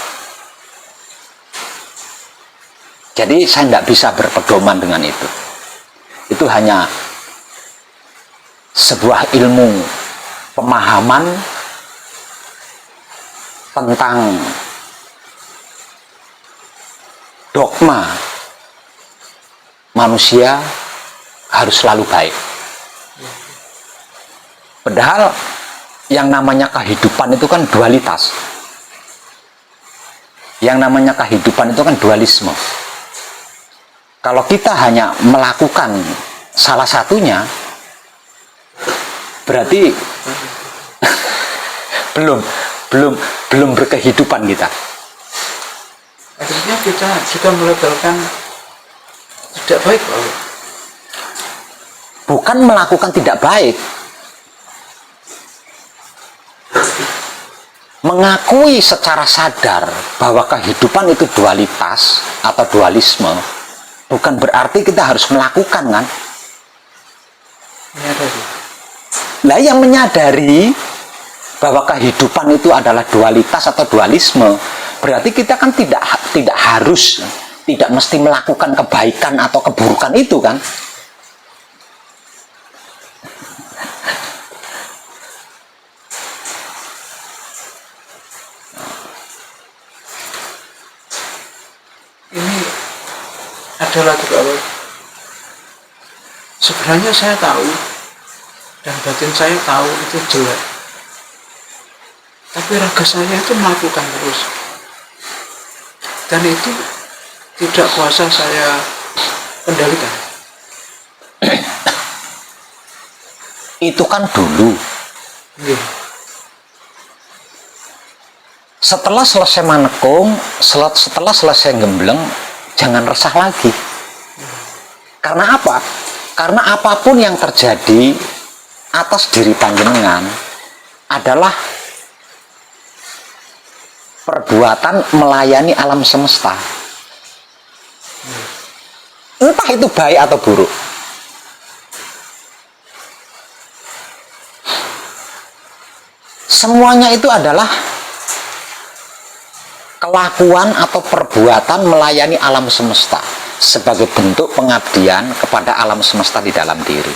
S1: Jadi saya tidak bisa berpedoman dengan itu. Itu hanya sebuah ilmu pemahaman tentang dogma manusia harus selalu baik. Padahal yang namanya kehidupan itu kan dualitas. Yang namanya kehidupan itu kan dualisme. Kalau kita hanya melakukan salah satunya, berarti belum berkehidupan kita.
S2: Akhirnya kita juga melegalkan tidak baik, Pak.
S1: Bukan melakukan tidak baik, mengakui secara sadar bahwa kehidupan itu dualitas atau dualisme, bukan berarti kita harus melakukan, kan?
S2: Menyadari.
S1: Nah, yang menyadari bahwa kehidupan itu adalah dualitas atau dualisme, berarti kita kan tidak harus, tidak mesti melakukan kebaikan atau keburukan itu, kan?
S2: Ini adalah juga, sebenarnya saya tahu dan batin saya tahu itu jelek, tapi raga saya itu melakukan terus, dan itu tidak kuasa saya kendalikan.
S1: Itu kan dulu.
S2: Iya.
S1: Setelah selesai manekung, setelah selesai gembleng, jangan resah lagi. Karena apa? Karena apapun yang terjadi atas diri panjenengan adalah perbuatan melayani alam semesta. Entah itu baik atau buruk. Semuanya itu adalah kelakuan atau perbuatan melayani alam semesta sebagai bentuk pengabdian kepada alam semesta di dalam diri.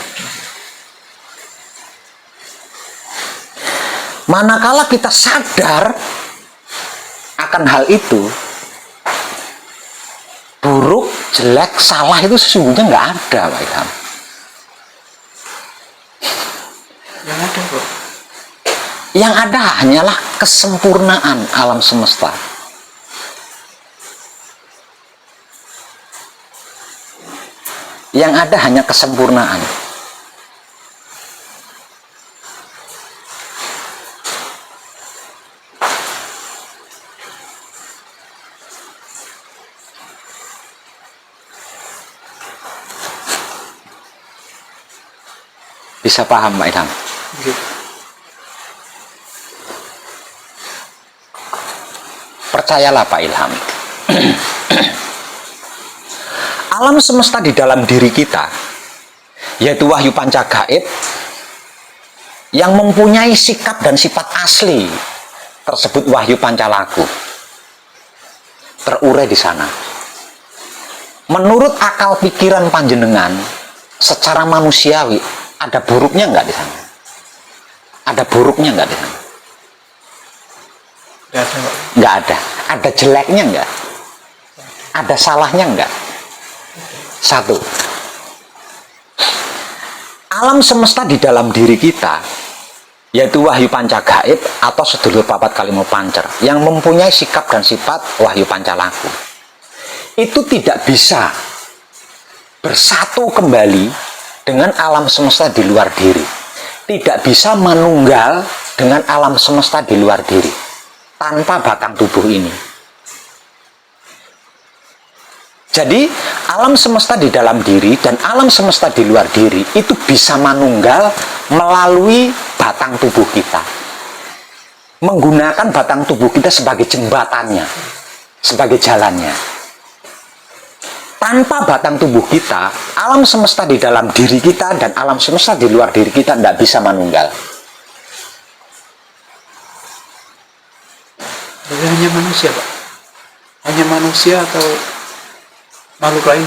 S1: Manakala kita sadar akan hal itu, buruk, jelek, salah itu sesungguhnya nggak ada, Pak Ilham.
S2: Yang ada, kok.
S1: Yang ada hanyalah kesempurnaan alam semesta. Yang ada hanya kesempurnaan. Bisa paham, Pak Ilham?
S2: Gitu.
S1: Percayalah, Pak Ilham. Alam semesta di dalam diri kita, yaitu wahyu panca gaib, yang mempunyai sikap dan sifat asli tersebut wahyu pancalaku, terurai di sana. Menurut akal pikiran panjenengan, secara manusiawi, ada buruknya nggak di sana? Ada buruknya nggak di sana?
S2: Nggak ada, Pak.
S1: Nggak ada. Ada jeleknya nggak? Ada salahnya nggak? Satu, alam semesta di dalam diri kita, yaitu wahyu panca gaib atau sedulur papat kalimo pancer, yang mempunyai sikap dan sifat wahyu pancalaku, itu tidak bisa bersatu kembali dengan alam semesta di luar diri, tidak bisa menunggal dengan alam semesta di luar diri tanpa batang tubuh ini. Jadi alam semesta di dalam diri dan alam semesta di luar diri itu bisa manunggal melalui batang tubuh kita, menggunakan batang tubuh kita sebagai jembatannya, sebagai jalannya. Tanpa batang tubuh kita, alam semesta di dalam diri kita dan alam semesta di luar diri kita tidak bisa manunggal.
S2: Jadi hanya manusia, Pak? Hanya manusia atau makhluk lain?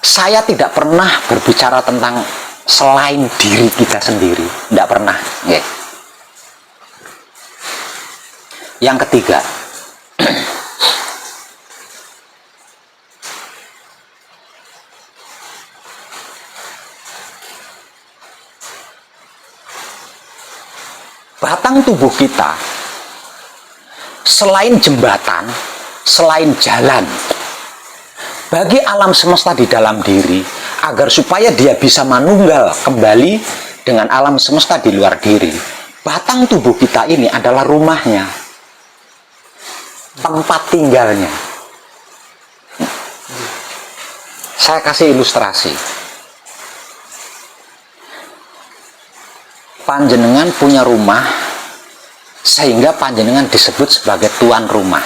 S1: Saya tidak pernah berbicara tentang selain diri kita sendiri, tidak pernah. Nggih. Yang ketiga, batang tubuh kita selain jembatan, selain jalan bagi alam semesta di dalam diri, agar supaya dia bisa manunggal kembali dengan alam semesta di luar diri. Batang tubuh kita ini adalah rumahnya, tempat tinggalnya. Saya kasih ilustrasi. Panjenengan punya rumah, sehingga panjenengan disebut sebagai tuan rumah.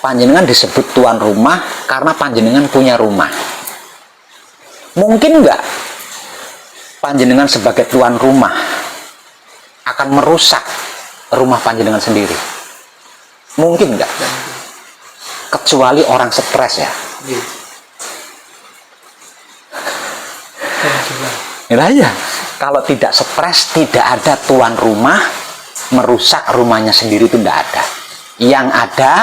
S1: Panjenengan disebut tuan rumah karena panjenengan punya rumah. Mungkin nggak panjenengan sebagai tuan rumah akan merusak rumah panjenengan sendiri? Mungkin nggak? Kecuali orang stres ya. Ya, kalau tidak stres, tidak ada tuan rumah merusak rumahnya sendiri, itu tidak ada. Yang ada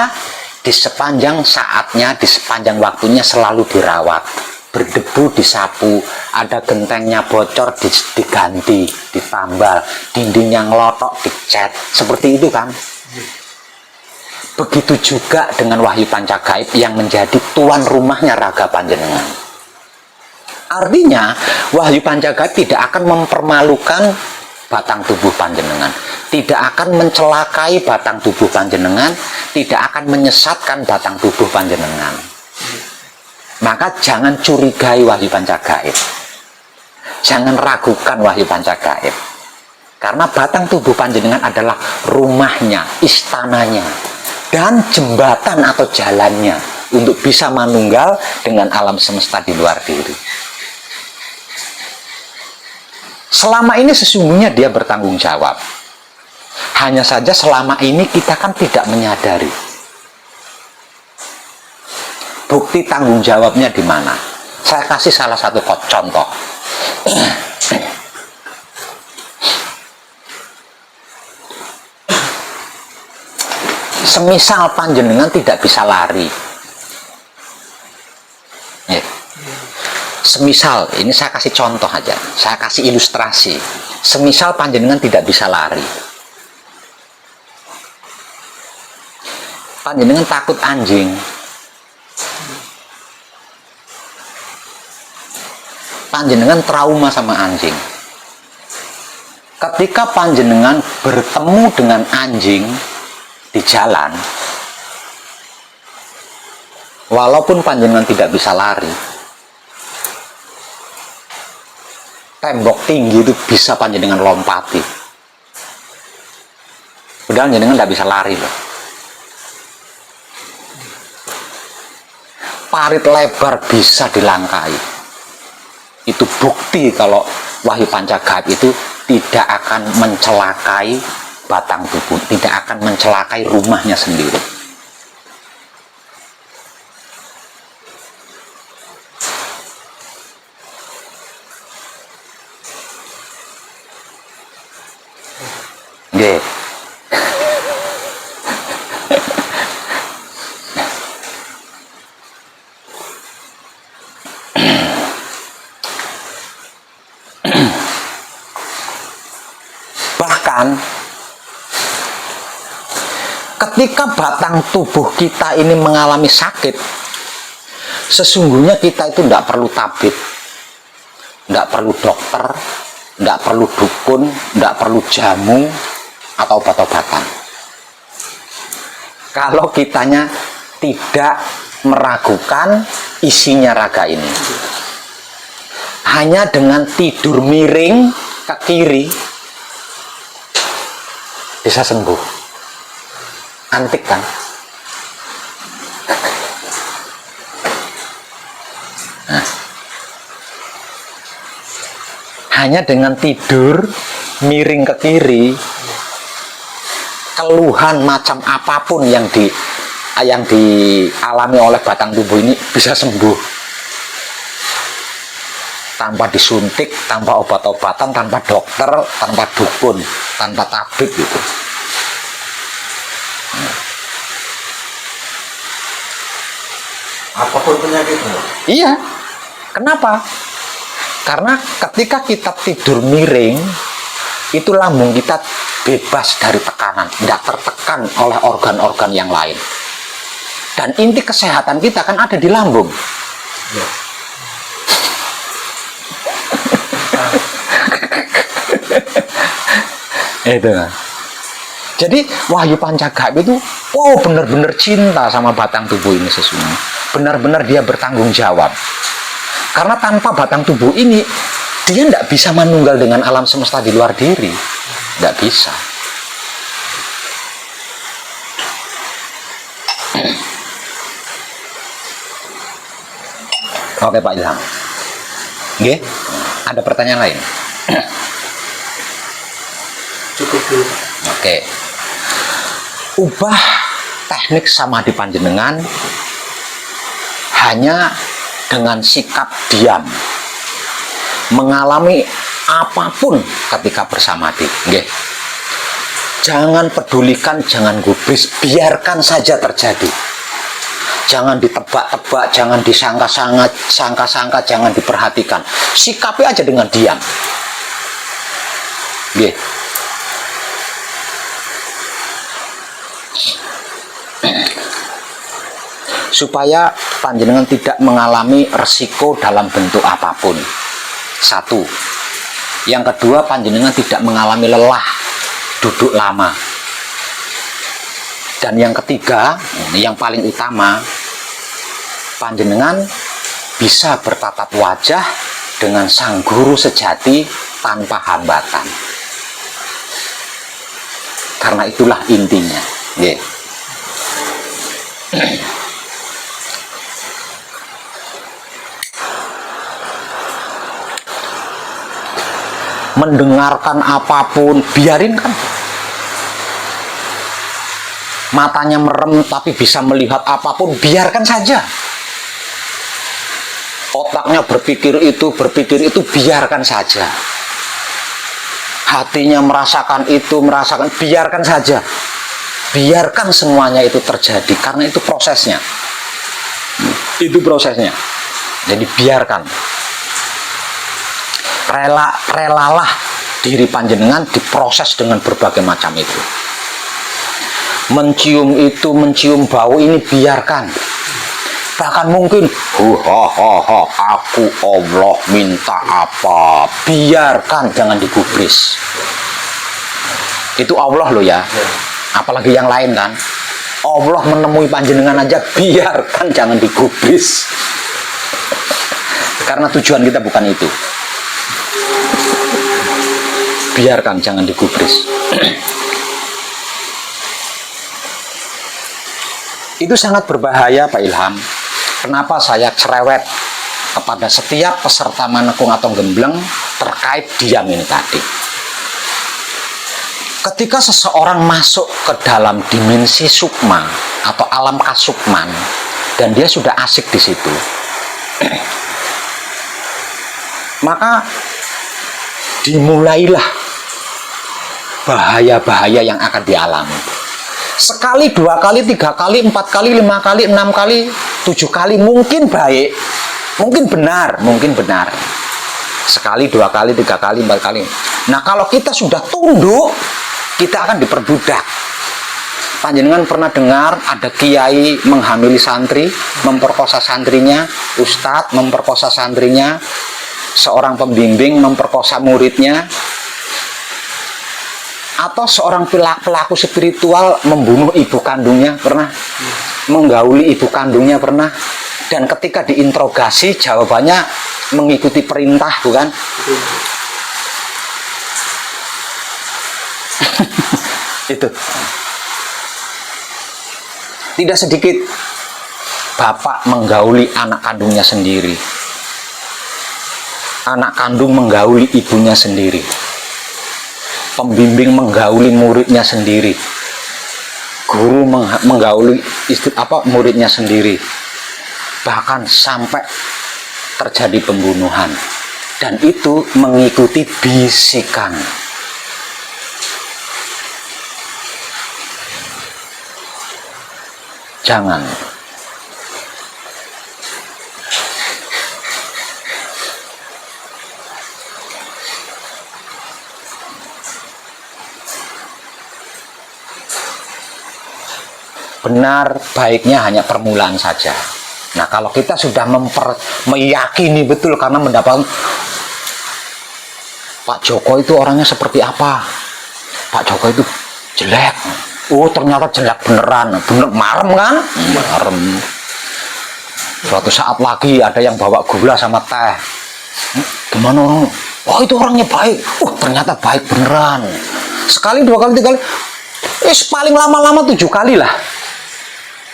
S1: di sepanjang saatnya, di sepanjang waktunya selalu dirawat, berdebu disapu, ada gentengnya bocor diganti, ditambal, dindingnya ngelotok dicat, seperti itu kan. Begitu juga dengan wahyu pancagaib yang menjadi tuan rumahnya raga panjenengan. Artinya wahyu pancagaib tidak akan mempermalukan batang tubuh panjenengan, tidak akan mencelakai batang tubuh panjenengan, tidak akan menyesatkan batang tubuh panjenengan. Maka jangan curigai wahyu pancagaib, jangan ragukan wahyu pancagaib, karena batang tubuh panjenengan adalah rumahnya, istananya, dan jembatan atau jalannya untuk bisa manunggal dengan alam semesta di luar diri. Selama ini sesungguhnya dia bertanggung jawab. Hanya saja selama ini kita kan tidak menyadari. Bukti tanggung jawabnya di mana? Saya kasih salah satu contoh. Semisal panjenengan tidak bisa lari. Semisal, ini saya kasih contoh aja, saya kasih ilustrasi. Semisal panjenengan tidak bisa lari, panjenengan takut anjing, panjenengan trauma sama anjing. Ketika panjenengan bertemu dengan anjing di jalan, walaupun panjenengan tidak bisa lari, tembok tinggi itu bisa panjenengan lompati. Udah panjenengan tidak bisa lari loh. Parit lebar bisa dilangkai. Itu bukti kalau wahyu pancagaib itu tidak akan mencelakai batang tubuh, tidak akan mencelakai rumahnya sendiri. Bahkan ketika batang tubuh kita ini mengalami sakit, sesungguhnya kita itu tidak perlu tabib, tidak perlu dokter, tidak perlu dukun, tidak perlu jamu atau obat-obatan. Kalau kitanya tidak meragukan isinya raga ini, hanya dengan tidur miring ke kiri bisa sembuh. Antik kan? hanya dengan tidur miring ke kiri, keluhan macam apapun yang dialami oleh batang tubuh ini bisa sembuh tanpa disuntik, tanpa obat-obatan, tanpa dokter, tanpa dukun, tanpa tabib gitu.
S3: Apapun penyakitnya.
S1: Iya. Kenapa? Karena ketika kita tidur miring, itu lambung kita bebas dari tekanan, tidak tertekan oleh organ-organ yang lain. Dan inti kesehatan kita kan ada di lambung.
S3: Ya.
S1: Itu kan. Jadi Wahyu Pancagaib itu benar-benar cinta sama batang tubuh ini sesungguhnya. Benar-benar dia bertanggung jawab. Karena tanpa batang tubuh ini, dia tidak bisa manunggal dengan alam semesta di luar diri. Tidak bisa. Oke Pak Ilham. Oke, ada pertanyaan lain?
S2: Cukup dulu.
S1: Oke. Ubah teknik samadhi panjenengan hanya dengan sikap diam, mengalami apapun ketika bersamadhi. Nggih. Jangan pedulikan, jangan gubris, biarkan saja terjadi. Jangan ditebak-tebak, jangan disangka-sangka, jangan diperhatikan. Sikapi aja dengan diam. Nggih. Supaya panjenengan tidak mengalami resiko dalam bentuk apapun. Satu. Yang kedua, panjenengan tidak mengalami lelah duduk lama. Dan yang ketiga, yang paling utama, panjenengan bisa bertatap wajah dengan sang guru sejati tanpa hambatan. Karena itulah intinya. Yeah. Mendengarkan apapun, biarin kan. Matanya merem tapi bisa melihat apapun, biarkan saja. Otaknya berpikir itu, biarkan saja. Hatinya merasakan itu, biarkan saja. Biarkan semuanya itu terjadi, karena itu prosesnya. Itu prosesnya. Jadi biarkan. Relalah diri panjenengan diproses dengan berbagai macam itu. Mencium itu, mencium bau ini, biarkan. Bahkan mungkin aku Allah minta apa, biarkan, jangan digubris. Itu Allah loh ya, apalagi yang lain kan. Allah menemui panjenengan aja, biarkan, jangan digubris. Karena tujuan kita bukan itu. Biarkan, jangan digubris. Itu sangat berbahaya Pak Ilham. Kenapa saya cerewet kepada setiap peserta manekung atau gembleng terkait diam ini tadi. Ketika seseorang masuk ke dalam dimensi sukma atau alam kasukman dan dia sudah asik di situ, maka dimulailah bahaya-bahaya yang akan dialami. Sekali, 2 kali, 3 kali, 4 kali, 5 kali, 6 kali, 7 kali mungkin baik, mungkin benar. Sekali, 2 kali, 3 kali, 4 kali. Nah, kalau kita sudah tunduk, kita akan diperbudak. Panjenengan pernah dengar ada kiai menghamili santri, memperkosa santrinya, ustadz memperkosa santrinya, seorang pembimbing memperkosa muridnya, atau seorang pelaku spiritual membunuh ibu kandungnya, pernah? Menggauli ibu kandungnya, pernah? Dan ketika diinterogasi, jawabannya mengikuti perintah, bukan? Itu. Tidak sedikit bapak menggauli anak kandungnya sendiri. anak kandung menggauli ibunya sendiri, pembimbing menggauli muridnya sendiri, guru menggauli muridnya sendiri, bahkan sampai terjadi pembunuhan, dan itu mengikuti bisikan. Jangan. Benar baiknya hanya permulaan saja. Nah, kalau kita sudah meyakini betul karena mendapatkan Pak Joko itu orangnya seperti apa, Pak Joko itu jelek, oh ternyata jelek beneran, bener marem kan, marem. Suatu saat lagi ada yang bawa gula sama teh, gimana orang, oh itu orangnya baik, ternyata baik beneran. Sekali, dua kali, tiga kali, paling lama-lama 7 kali lah.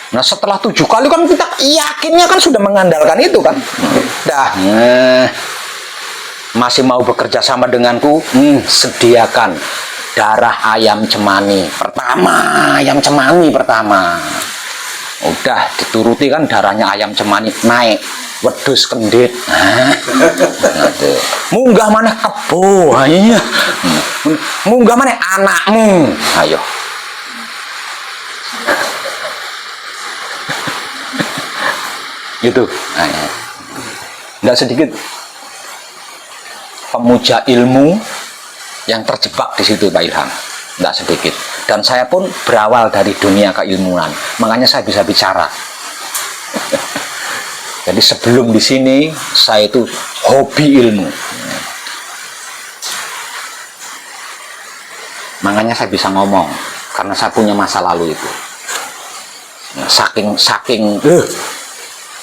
S1: Nah setelah 7 kali kan kita yakinnya kan sudah mengandalkan itu kan. Masih mau bekerja sama denganku, sediakan darah ayam cemani pertama, udah dituruti kan, darahnya ayam cemani naik, wedus kendit, munggah mana kebo, iya, munggah mana anakmu, ayo. Gitu. Nggak sedikit pemuja ilmu yang terjebak di situ Pak Ilham, nggak sedikit. Dan saya pun berawal dari dunia keilmuan, makanya saya bisa bicara. Jadi sebelum di sini saya itu hobi ilmu, makanya saya bisa ngomong karena saya punya masa lalu itu. Nah, saking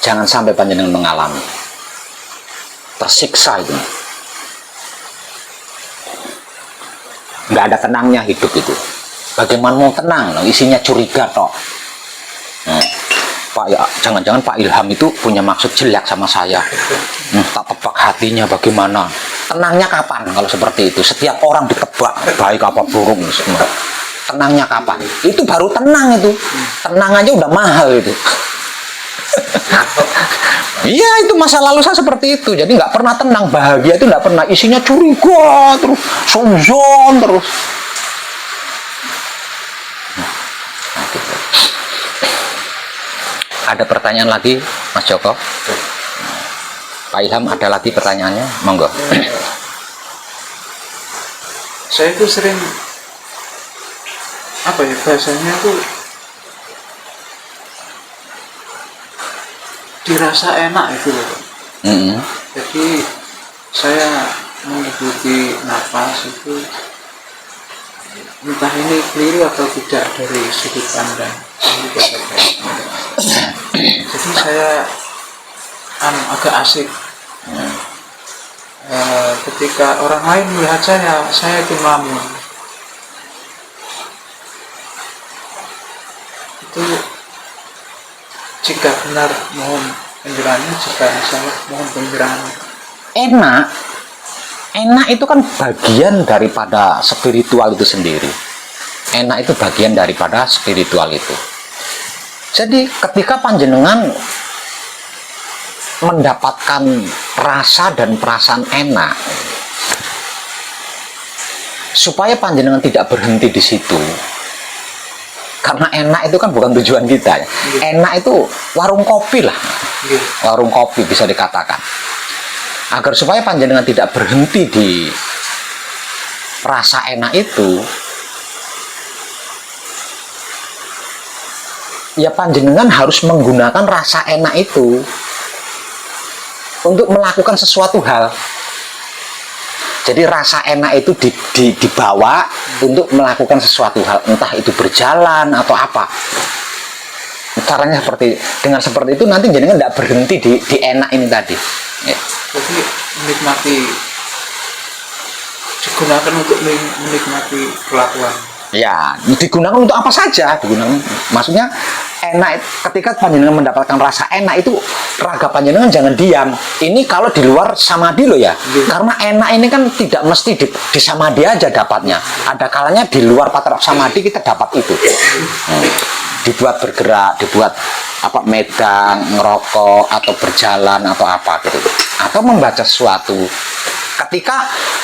S1: jangan sampai panjenengan mengalami tersiksa itu, nggak ada tenangnya hidup itu. Bagaimana mau tenang? Isinya curiga toh. Pak ya, jangan-jangan Pak Ilham itu punya maksud jelek sama saya. Tak tebak hatinya bagaimana? Tenangnya kapan kalau seperti itu? Setiap orang ditebak baik apa buruk semua. Tenangnya kapan? Itu baru tenang itu. Tenang aja udah mahal itu. Iya, itu masa lalu saya seperti itu. Jadi nggak pernah tenang, bahagia itu nggak pernah, isinya curiga terus, suzon terus. Ada pertanyaan lagi, Mas Joko? Pak Ilham, ada lagi pertanyaannya? Monggo.
S2: Saya itu sering bahasanya tuh dirasa enak itu loh. Jadi saya mengikuti napas itu, entah ini keliru atau tidak dari sudut pandang. Jadi saya agak asik ketika orang lain melihat saya itu ngelamun. Itu jika benar mohon pencerahannya, jika salah mohon pencerahannya.
S1: Enak itu kan bagian daripada spiritual itu sendiri. Enak itu bagian daripada spiritual itu. Jadi ketika panjenengan mendapatkan rasa dan perasaan enak, supaya panjenengan tidak berhenti di situ. Karena enak itu kan bukan tujuan kita. Enak itu warung kopi lah. Warung kopi bisa dikatakan. Agar supaya panjenengan tidak berhenti di rasa enak itu, ya panjenengan harus menggunakan rasa enak itu untuk melakukan sesuatu hal. Jadi rasa enak itu dibawa untuk melakukan sesuatu hal, entah itu berjalan atau apa. Caranya dengan seperti itu nanti jenengan tidak berhenti di enak ini tadi. Ya.
S2: Jadi menikmati, digunakan untuk menikmati kelakuan.
S1: Ya, digunakan untuk apa saja, digunakan. Maksudnya enak, ketika panjenengan mendapatkan rasa enak itu raga panjenengan jangan diam. Ini kalau di luar samadhi loh ya. Karena enak ini kan tidak mesti di samadhi aja dapatnya. Ada kalanya di luar patrap samadhi kita dapat itu. Dibuat bergerak, dibuat apa medang, ngerokok atau berjalan atau apa gitu. Atau membaca sesuatu.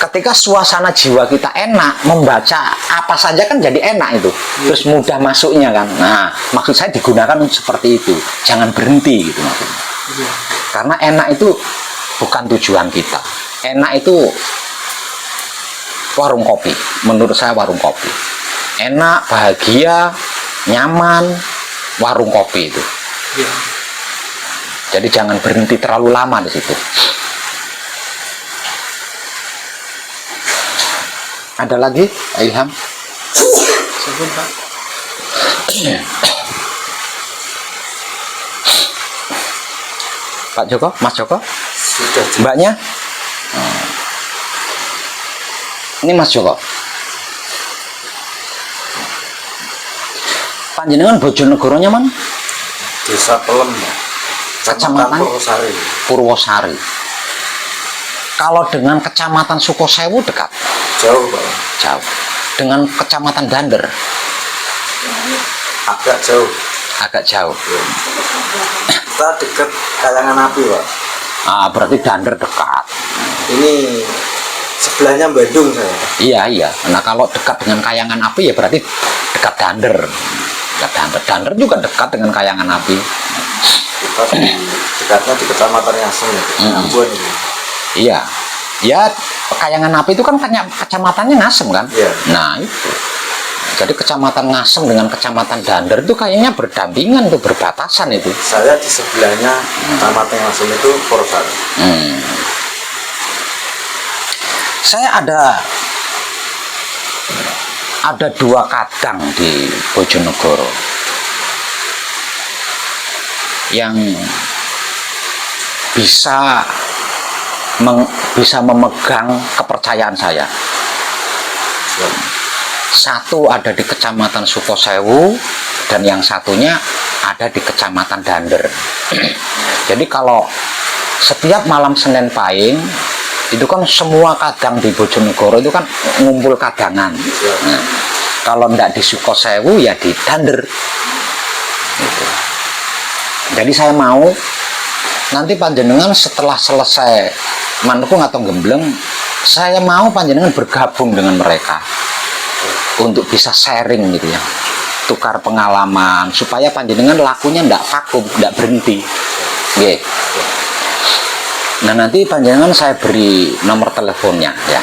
S1: Ketika suasana jiwa kita enak, membaca apa saja kan jadi enak itu, terus mudah masuknya kan. Nah, maksud saya digunakan seperti itu, jangan berhenti gitu maksudnya. Karena enak itu bukan tujuan kita. Enak itu warung kopi, menurut saya warung kopi. Enak, bahagia, nyaman, warung kopi itu. Jadi jangan berhenti terlalu lama di situ. Ada lagi, Ilham?
S2: Sebentar.
S1: Pak Joko, Mas Joko?
S3: Sudah
S1: Mbaknya? Ini Mas Joko. Panjenengan Bojonegoronya mana?
S3: Desa Pelem,
S1: Kecamatan
S3: Purwosari.
S1: Purwosari. Kalau dengan Kecamatan Sukosewu dekat?
S3: Jauh, Pak.
S1: Jauh. Dengan Kecamatan Dander?
S3: Agak jauh.
S1: Agak jauh.
S3: Kita dekat Kayangan Api, Pak.
S1: Ah, berarti Dander dekat.
S3: Ini sebelahnya Bandung saya.
S1: Iya. Nah, kalau dekat dengan Kayangan Api ya berarti dekat Dander. Dekat Dander. Dander juga dekat dengan Kayangan Api.
S3: Kita dekatnya di Kecamatan Ngasem, Ambon ini.
S1: Iya. Ya, Kayangan Api itu kan kecamatannya Ngasem kan?
S3: Iya.
S1: Nah, itu. Jadi Kecamatan Ngasem dengan Kecamatan Dander itu kayaknya berdampingan tuh, berbatasan itu.
S3: Saya di sebelahnya Kecamatan Ngasem itu Purwosari.
S1: Saya ada 2 kadang di Bojonegoro yang bisa memegang kepercayaan saya. Satu ada di Kecamatan Sukosewu dan yang satunya ada di Kecamatan Dander. Jadi kalau setiap malam Senin Pahing itu kan semua kadang di Bojonegoro itu kan ngumpul kadangan. Nah, kalau ndak di Sukosewu ya di Dander. Gitu. Jadi saya mau nanti panjenengan setelah selesai manukung atau gembleng, saya mau panjenengan bergabung dengan mereka untuk bisa sharing gitu ya, tukar pengalaman supaya panjenengan lakunya ndak vakum, ndak berhenti. Yeah. Nah, nanti panjenengan saya beri nomor teleponnya ya.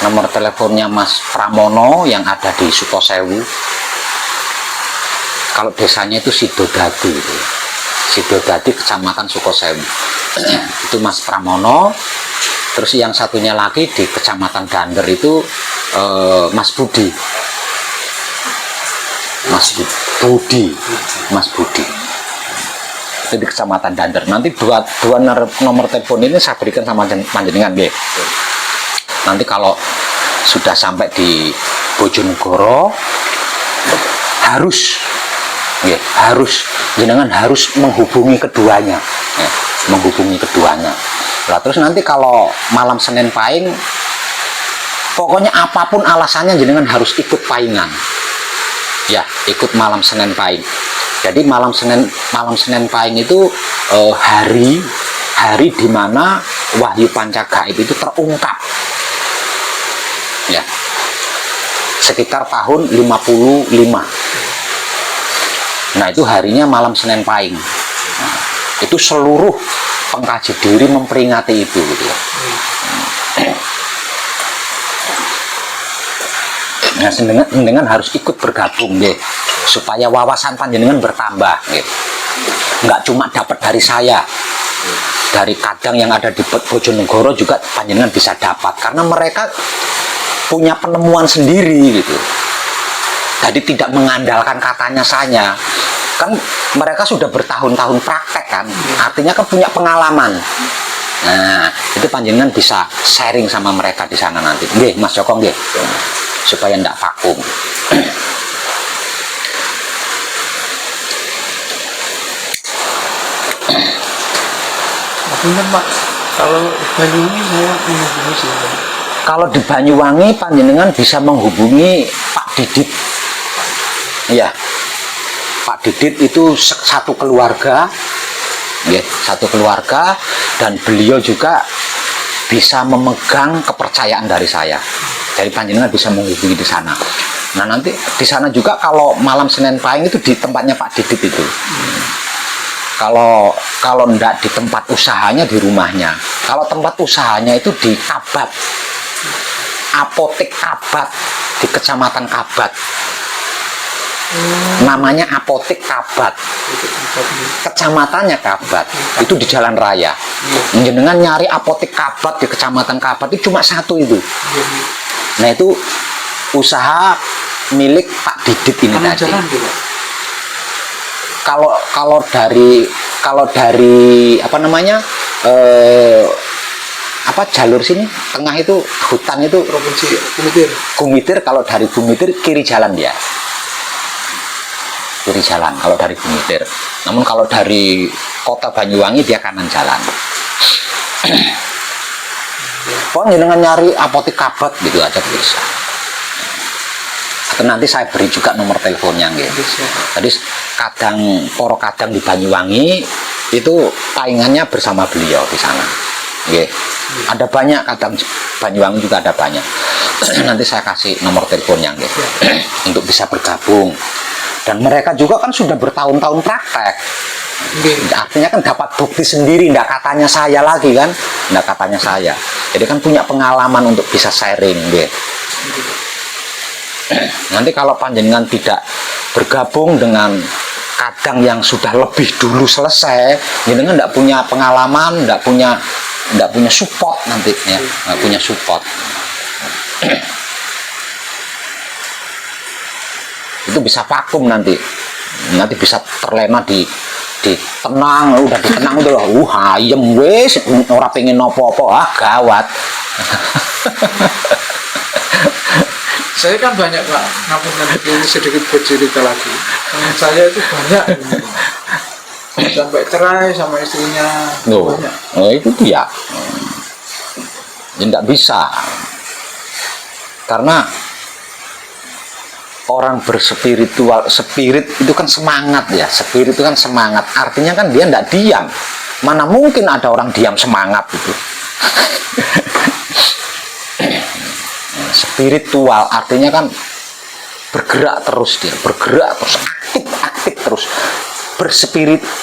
S1: Nomor teleponnya Mas Pramono yang ada di Sukosewu. Kalau desanya itu Sidodadi gitu. Sidodadi Kecamatan Sukosewu. Itu Mas Pramono. Terus yang satunya lagi di Kecamatan Dander itu Mas Budi. Mas Budi. Itu di Kecamatan Dander. Nanti dua nomor telepon ini saya berikan sama panjenengan nggih. Nanti kalau sudah sampai di Bojonegoro jenengan harus menghubungi keduanya ya, Nah, terus nanti kalau malam Senin Pahing pokoknya apapun alasannya jenengan harus ikut pahingan ya, ikut malam Senin Pahing. Jadi malam Senin Pahing itu hari di mana wahyu pancagaib itu terungkap ya, sekitar tahun 55. Nah, itu harinya malam Senin Pahing. Nah, itu seluruh pengkaji diri memperingati itu gitu ya. Nah, jenengan harus ikut bergabung deh, supaya wawasan panjenengan bertambah gitu. Nggak cuma dapat dari saya, dari kadang yang ada di Bojonegoro juga panjenengan bisa dapat, karena mereka punya penemuan sendiri gitu. Jadi tidak mengandalkan katanya saya, kan mereka sudah bertahun-tahun praktek kan, artinya kan punya pengalaman. Nah, itu panjenengan bisa sharing sama mereka di sana nanti. Nggih, Mas Joko nggih. supaya tidak vakum.
S2: Bener Pak, kalau Banyuwangi saya menghubungi siapa?
S1: Kalau di Banyuwangi panjenengan bisa menghubungi Pak Didit. Ya, Pak Didit itu satu keluarga, ya, satu keluarga, dan beliau juga bisa memegang kepercayaan dari saya. Jadi panjenengan bisa menghubungi di sana. Nah nanti di sana juga kalau malam Senin Pahing itu di tempatnya Pak Didit itu. Kalau ndak di tempat usahanya di rumahnya. Kalau tempat usahanya itu di Kabat, apotek Kabat di Kecamatan Kabat. Namanya apotek Kabat. Kecamatannya Kabat. Itu di jalan raya. Jenengan nyari apotek Kabat di Kecamatan Kabat itu cuma satu itu. Nah itu usaha milik Pak Didit ini tadi. Kalau dari apa namanya jalur sini tengah itu hutan itu
S2: Provinsi
S1: Gumitir. Kalau dari Gumitir kiri jalan dia, kiri jalan kalau dari Gumitir. Namun kalau dari kota Banyuwangi dia kanan jalan. Pokoknya dengan nyari apotek Kabat gitu aja bisa. Atau nanti saya beri juga nomor teleponnya gitu. Tadi kadang di Banyuwangi itu taingannya bersama beliau di sana. Oke. Ada banyak kadang Banyuwangi juga ada banyak. Nanti saya kasih nomor teleponnya gitu. Untuk bisa bergabung. Dan mereka juga kan sudah bertahun-tahun praktek. Artinya kan dapat bukti sendiri, enggak katanya saya lagi kan, enggak katanya saya. Jadi kan punya pengalaman untuk bisa sharing gitu. Nanti kalau panjenengan tidak bergabung dengan kadang yang sudah lebih dulu selesai, jenengan tidak punya pengalaman, tidak punya support nanti ya, nggak punya support. Itu bisa vakum nanti bisa terlena di tenang, udah ditenang udah ayem wes, ora pengen nopo-opo, gawat.
S2: Saya kan banyak Pak, ngapunten ini sedikit bercerita lagi. Teman saya itu banyak, sampai cerai sama istrinya. Banyak.
S1: Oh itu dia. Ya tidak bisa, karena orang spirit itu kan semangat ya. Spirit itu kan semangat. Artinya kan dia tidak diam. Mana mungkin ada orang diam semangat itu. Spiritual artinya kan bergerak terus, dia bergerak terus, aktif terus,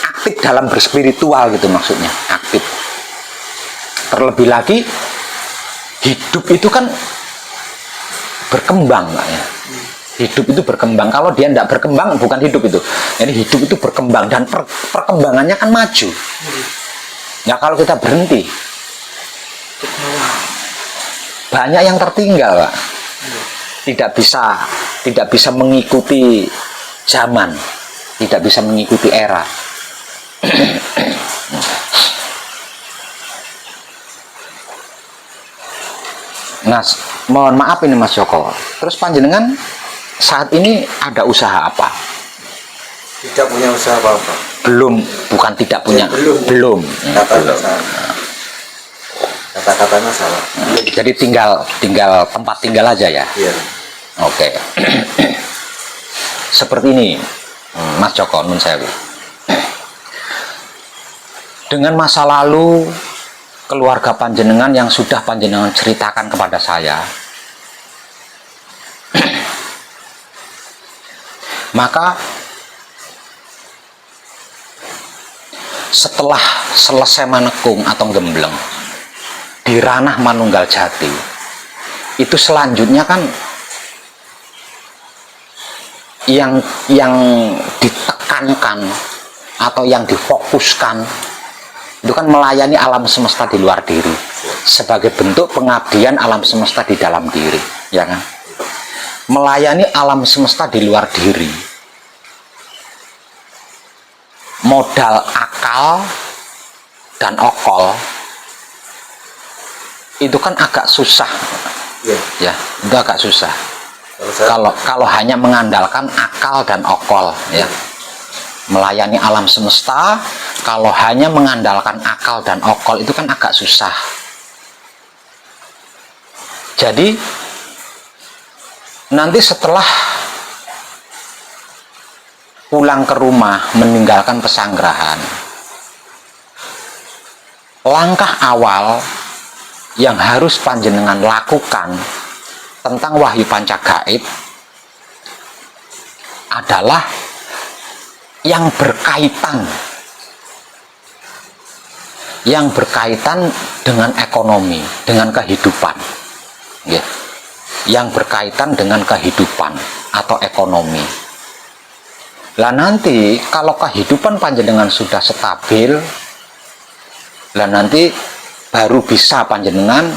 S1: aktif dalam berspiritual gitu maksudnya, aktif. Terlebih lagi hidup itu kan berkembang ya. Hidup itu berkembang. Kalau dia tidak berkembang bukan hidup itu. Jadi hidup itu berkembang dan perkembangannya kan maju. Ya kalau kita berhenti banyak yang tertinggal Pak. Tidak bisa mengikuti zaman, tidak bisa mengikuti era. Nah, mohon maaf ini Mas Joko. Terus panjenengan saat ini ada usaha apa?
S3: Tidak punya usaha apa-apa.
S1: Bukan tidak punya.
S3: Ya, belum. Kata-katanya salah.
S1: Jadi tinggal tempat tinggal aja ya.
S3: Iya.
S1: Oke. Seperti ini, Mas Joko Nun Sewu. Dengan masa lalu keluarga panjenengan yang sudah panjenengan ceritakan kepada saya, maka setelah selesai menekung atau gembleng di ranah Manunggal Jati, itu selanjutnya kan yang ditekankan atau yang difokuskan itu kan melayani alam semesta di luar diri sebagai bentuk pengabdian alam semesta di dalam diri, ya kan? Melayani alam semesta di luar diri, modal akal dan okol itu kan agak susah, ya itu agak susah. Kalau hanya mengandalkan akal dan okol, ya, melayani alam semesta, kalau hanya mengandalkan akal dan okol itu kan agak susah. Jadi nanti setelah pulang ke rumah meninggalkan pesanggerahan, langkah awal yang harus panjenengan lakukan tentang wahyu panca gaib adalah yang berkaitan dengan ekonomi, dengan kehidupan, ya. Yang berkaitan dengan kehidupan atau ekonomi. Lah nanti kalau kehidupan panjenengan sudah stabil, lah nanti baru bisa panjenengan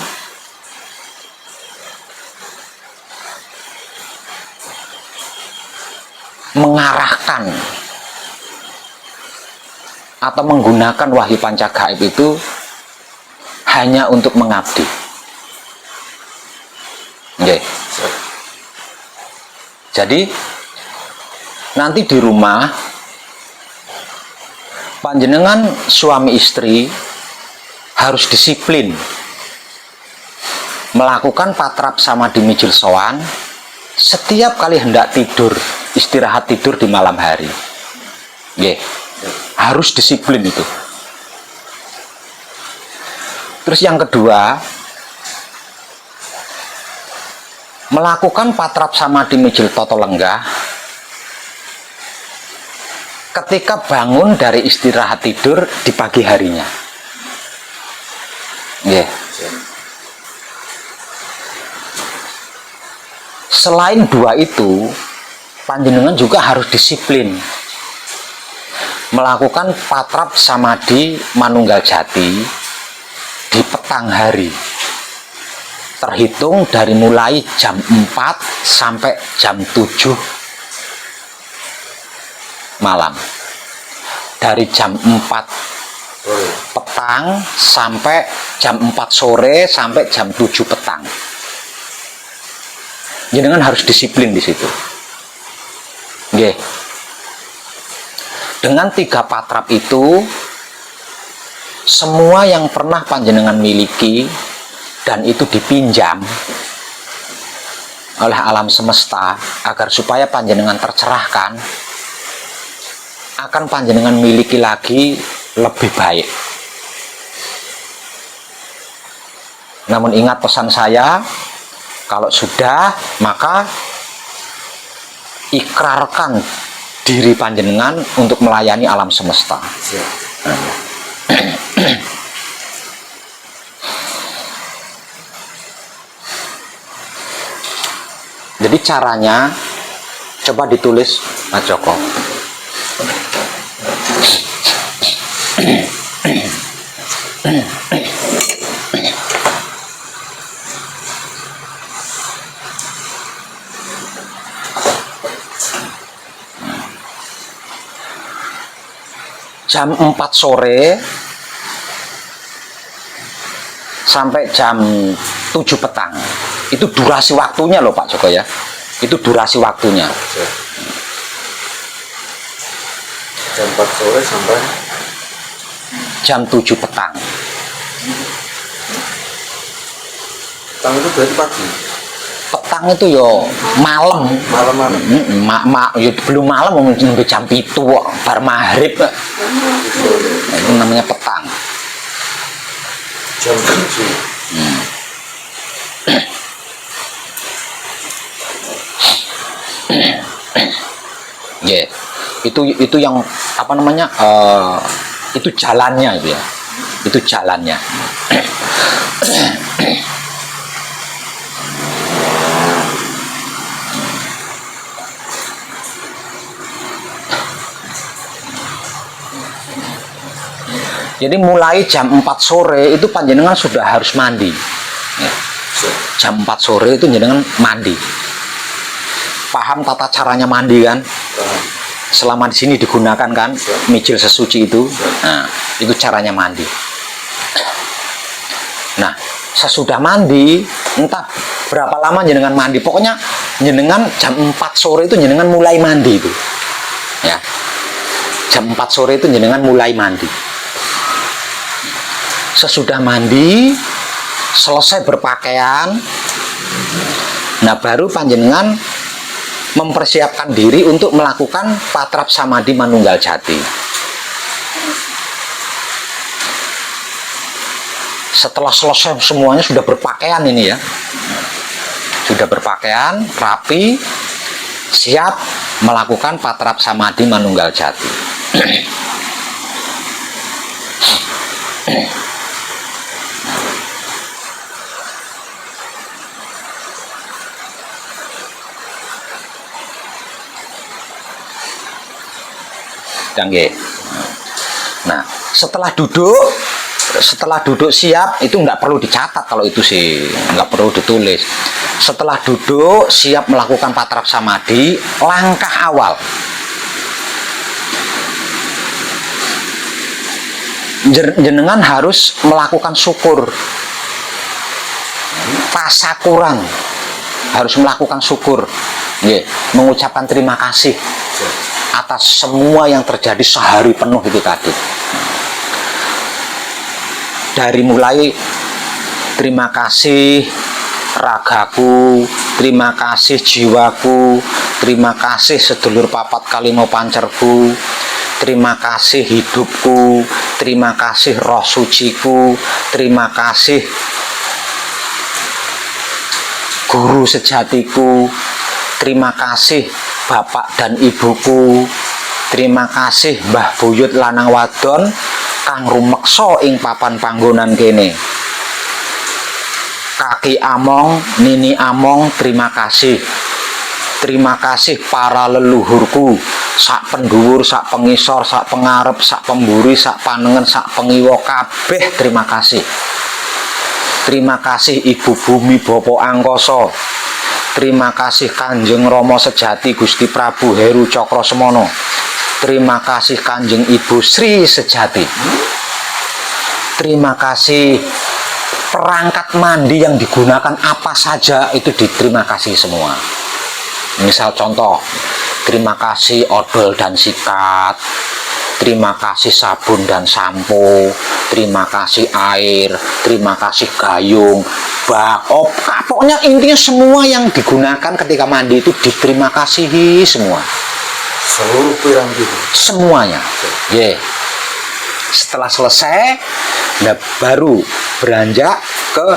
S1: mengarahkan atau menggunakan wahyu panca gaib itu hanya untuk mengabdi. Okay. Jadi nanti di rumah panjenengan suami istri harus disiplin melakukan patrap sama di mijil sowan setiap kali hendak tidur, istirahat tidur di malam hari. Yeah. Harus disiplin itu. Terus yang kedua, melakukan patrap sama di mijil toto lenggah ketika bangun dari istirahat tidur di pagi harinya. Yeah. Selain dua itu, panjenengan juga harus disiplin melakukan patrap samadhi manunggal jati di petang hari, terhitung dari mulai jam 4 sampai jam 7 malam, dari jam 4 petang sampai jam 4 sore sampai jam 7 petang. Jenengan harus disiplin di situ. Nggih. Dengan 3 patrap itu, semua yang pernah panjenengan miliki dan itu dipinjam oleh alam semesta agar supaya panjenengan tercerahkan, akan panjenengan miliki lagi lebih baik. Namun ingat pesan saya, kalau sudah, maka ikrarkan diri panjenengan untuk melayani alam semesta. Jadi caranya coba ditulis, Mas Joko. Jam 4 sore sampai jam 7 petang. Itu durasi waktunya loh Pak Joko ya. Itu durasi waktunya.
S3: Jam 4 sore sampai
S1: jam 7 petang.
S3: petang itu berarti pagi.
S1: Petang itu yo malam.
S3: Malam-malam.
S1: Yo belum malam mungkin jam 7 bar maghrib. Itu namanya petang.
S3: Jam 7.
S1: Ya, yeah. Itu yang apa namanya? Itu jalannya itu ya. Itu jalannya. Jadi mulai jam 4 sore itu panjenengan sudah harus mandi. Ya. Jam 4 sore itu jenengan mandi. Paham tata caranya mandi kan? Selama di sini digunakan kan mijil sesuci itu. Nah, itu caranya mandi. Nah, sesudah mandi, entah berapa lama jenengan mandi, pokoknya jenengan jam 4 sore itu jenengan mulai mandi itu ya, jam 4 sore itu jenengan mulai mandi. Sesudah mandi selesai berpakaian, nah baru panjenengan mempersiapkan diri untuk melakukan patrap samadhi manunggal jati. Setelah selesai semuanya, sudah berpakaian ini ya, sudah berpakaian rapi, siap melakukan patrap samadhi manunggal jati. Nah, setelah duduk siap, itu nggak perlu dicatat, kalau itu sih nggak perlu ditulis. Setelah duduk siap melakukan patrap samadhi, langkah awal jenengan harus melakukan syukur, tasakuran, harus melakukan syukur, mengucapkan terima kasih atas semua yang terjadi sehari penuh itu tadi. Dari mulai terima kasih ragaku, terima kasih jiwaku, terima kasih sedulur papat kalimo pancerku, terima kasih hidupku, terima kasih roh suciku, terima kasih guru sejatiku, terima kasih bapak dan ibuku, terima kasih Mbah Buyut lanang wadon kang rumeksa ing papan panggonan kene. Kaki Among, Nini Among, terima kasih. Terima kasih para leluhurku, sak penduwur, sak pengisor, sak pengarep, sak pemburi, sak panengen, sak pengiwa kabeh, terima kasih. Terima kasih Ibu Bumi Bopo Angkoso. Terima kasih Kanjeng Rama Sejati Gusti Prabu Heru Cokro Semono. Terima kasih Kanjeng Ibu Sri Sejati. Terima kasih perangkat mandi yang digunakan apa saja, itu diterima kasih semua. Misal contoh, terima kasih odol dan sikat, terima kasih sabun dan sampo, terima kasih air, terima kasih gayung, bakop, pokoknya intinya semua yang digunakan ketika mandi itu diterima kasihi semua.
S3: Seluruh piranti
S1: semuanya. Setelah selesai, nah baru beranjak ke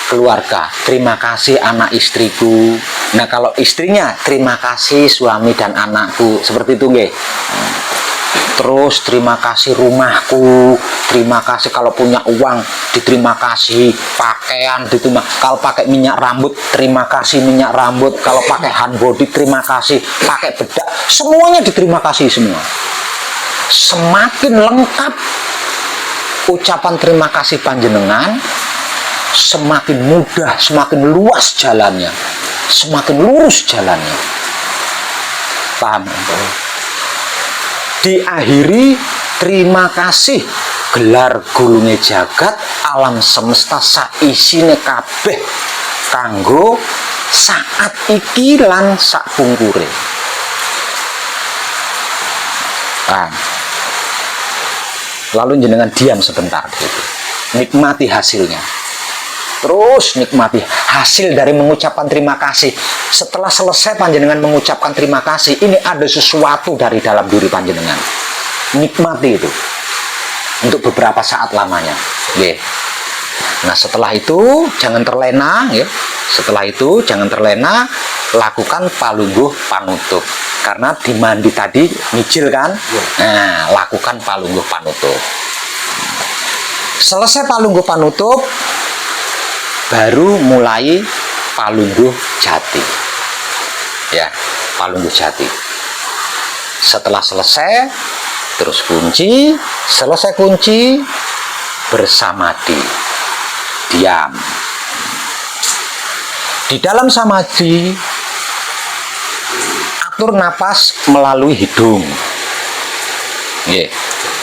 S1: keluarga. Terima kasih anak istriku. Nah kalau istrinya, terima kasih suami dan anakku, seperti itu nggih. Terus terima kasih rumahku, terima kasih kalau punya uang, diterima kasih pakaian, diterima, kalau pakai minyak rambut, terima kasih minyak rambut, kalau pakai hand body, terima kasih, pakai bedak, semuanya diterima kasih semua. Semakin lengkap ucapan terima kasih panjenengan, semakin mudah, semakin luas jalannya, semakin lurus jalannya. Paham? Diakhiri terima kasih gelar gulunge jagat alam semesta saisine kabeh kanggo saat iki lan sak pungkure. Lalu jenengan diam sebentar gitu. Nikmati hasilnya. Terus nikmati hasil dari mengucapkan terima kasih. Setelah selesai panjenengan mengucapkan terima kasih, ini ada sesuatu dari dalam diri panjenengan. Nikmati itu untuk beberapa saat lamanya. Nah setelah itu jangan terlena ya. Setelah itu jangan terlena, lakukan palungguh panutup. Karena di mandi tadi mijil kan. Nah lakukan palungguh panutup. Selesai palungguh panutup, baru mulai palungguh jati. Ya, palungguh jati. Setelah selesai, terus kunci. Selesai kunci, bersamadhi. Diam. Di dalam samadhi, atur napas melalui hidung.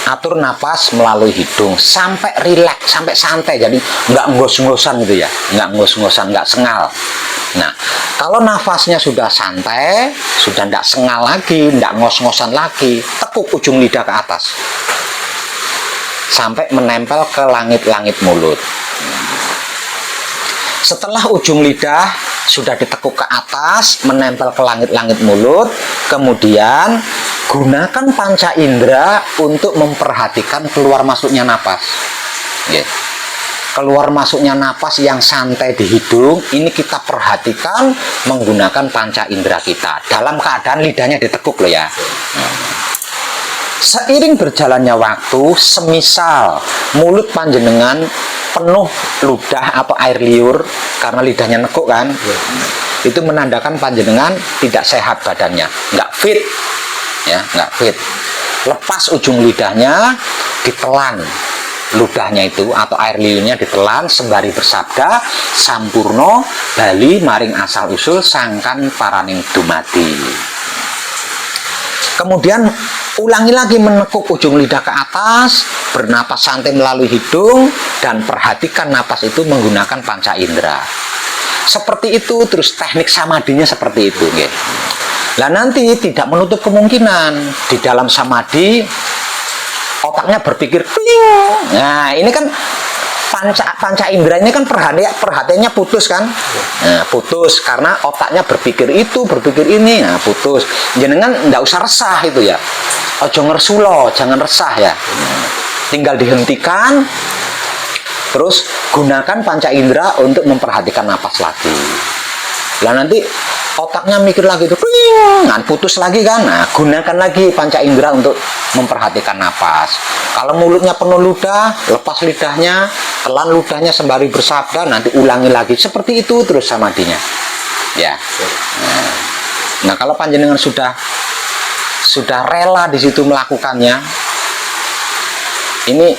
S1: atur napas melalui hidung sampai rileks, sampai santai, jadi nggak ngos-ngosan gitu ya, nggak ngos-ngosan, nggak sengal. Nah, kalau nafasnya sudah santai, sudah nggak sengal lagi, nggak ngos-ngosan lagi, tekuk ujung lidah ke atas sampai menempel ke langit-langit mulut. Setelah ujung lidah sudah ditekuk ke atas, menempel ke langit-langit mulut, kemudian gunakan panca indera untuk memperhatikan keluar masuknya napas. Keluar masuknya napas yang santai di hidung, ini kita perhatikan menggunakan panca indera kita. Dalam keadaan lidahnya ditekuk loh ya. Seiring berjalannya waktu, semisal mulut panjenengan penuh ludah atau air liur karena lidahnya nekuk kan, itu menandakan panjenengan tidak sehat badannya, nggak fit ya, nggak fit. Lepas ujung lidahnya, ditelan ludahnya itu atau air liurnya ditelan sembari bersabda sampurno bali maring asal usul sangkan paraning dumadi. Kemudian ulangi lagi menekuk ujung lidah ke atas, bernapas santai melalui hidung, dan perhatikan napas itu menggunakan panca indera. Seperti itu, terus teknik samadinya seperti itu. Nah, nanti tidak menutup kemungkinan di dalam samadi otaknya berpikir, pling. Nah, ini kan panca indera ini kan perhatiannya putus kan, nah, putus karena otaknya berpikir itu, berpikir ini, nah, putus. Jenengan nggak usah resah itu ya, ojo ngersulo, jangan resah ya, tinggal dihentikan, terus gunakan panca indera untuk memperhatikan napas lagi. Lah nanti otaknya mikir lagi itu, nah, putus lagi kan, nah, gunakan lagi panca indera untuk memperhatikan napas. Kalau mulutnya penuh ludah, lepas lidahnya, telan ludahnya sembari bersabda, nanti ulangi lagi seperti itu terus samadinya ya. Nah, kalau panjenengan sudah rela di situ melakukannya, ini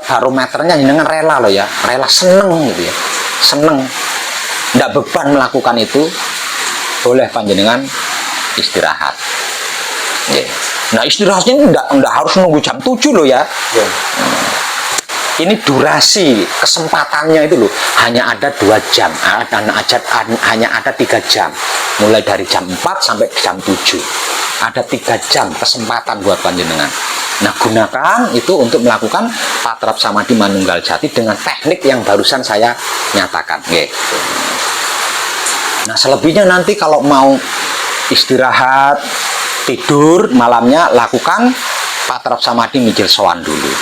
S1: barometernya jenengan rela loh ya, rela, seneng gitu ya, seneng, nggak beban melakukan itu, boleh panjenengan istirahat. Nah, istirahatnya nggak harus nunggu jam 7 loh ya. Ini durasi kesempatannya itu loh hanya ada 2 jam, hanya ada 3 jam, mulai dari jam 4 sampai jam 7, ada 3 jam kesempatan buat panjenengan. Nah, gunakan itu untuk melakukan patrap samadhi manunggal jati dengan teknik yang barusan saya nyatakan. Nah, selebihnya nanti kalau mau istirahat, tidur malamnya, lakukan patrap samadhi mijil sowan dulu.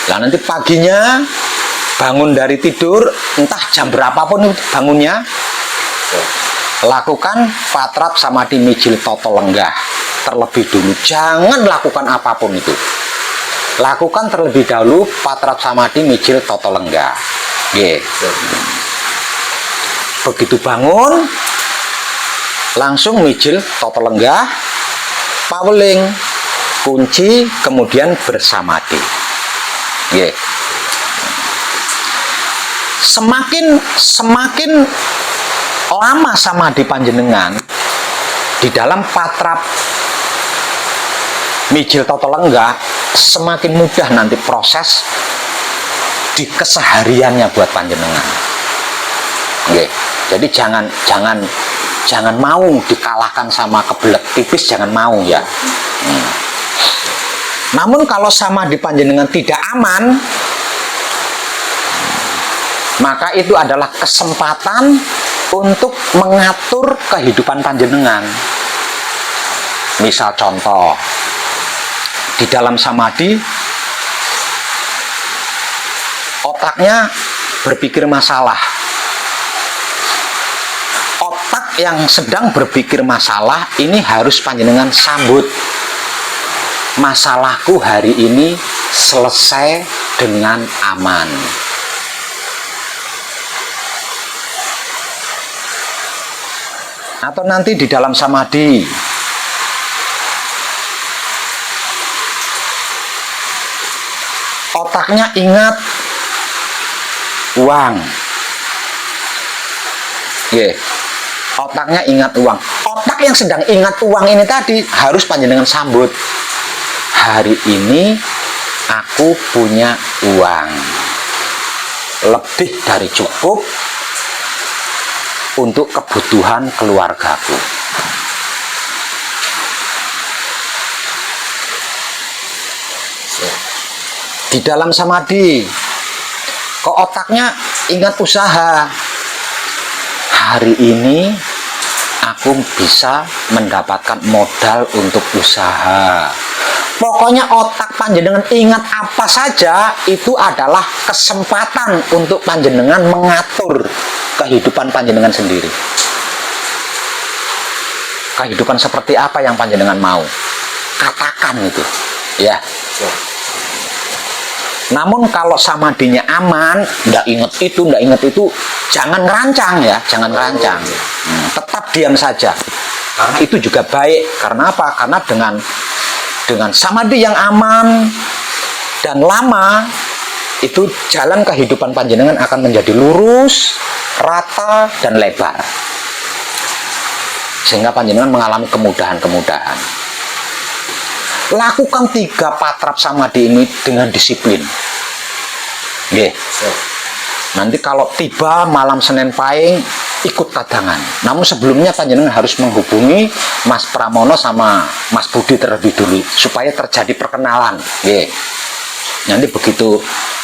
S1: Nah, nanti paginya bangun dari tidur, entah jam berapapun bangunnya, lakukan patrap samadhi mijil toto lenggah terlebih dulu. Jangan lakukan apapun itu, lakukan terlebih dahulu patrap samadhi mijil toto lenggah. Begitu bangun langsung mijil toto lenggah, paweling, kunci, kemudian bersamadhi. Semakin lama samadhi panjenengan di dalam patrap mijil toto lenggah, semakin mudah nanti proses di kesehariannya buat panjenengan. Jadi jangan mau dikalahkan sama kebelet tipis, jangan mau ya. Namun kalau samadhi panjenengan tidak aman, maka itu adalah kesempatan untuk mengatur kehidupan panjenengan. Misal contoh, di dalam samadhi otaknya berpikir masalah. Otak yang sedang berpikir masalah ini harus panjenengan sambut. Masalahku hari ini selesai dengan aman. Atau nanti di dalam samadhi otaknya ingat uang. Otaknya ingat uang. otak yang sedang ingat uang ini tadi harus panjenengan sambut. Hari ini aku punya uang lebih dari cukup untuk kebutuhan keluargaku. Di dalam samadhi, kok otaknya ingat usaha. Hari ini aku bisa mendapatkan modal untuk usaha. Pokoknya otak panjenengan ingat apa saja, itu adalah kesempatan untuk panjenengan mengatur kehidupan panjenengan sendiri. Kehidupan seperti apa yang panjenengan mau, katakan itu, ya. Namun kalau samadhinya aman, nggak inget itu, jangan ngerancang ya, jangan ngerancang. Tetap diam saja. Karena itu juga baik. Karena apa? Karena dengan samadhi yang aman dan lama, itu jalan kehidupan panjenengan akan menjadi lurus, rata, dan lebar. Sehingga panjenengan mengalami kemudahan-kemudahan. Lakukan 3 patrap samadhi ini dengan disiplin. Nggih. Nanti kalau tiba malam Senin Pahing, ikut kadangan. Namun sebelumnya panjenengan harus menghubungi Mas Pramono sama Mas Budi terlebih dulu supaya terjadi perkenalan. Nggih. Nanti begitu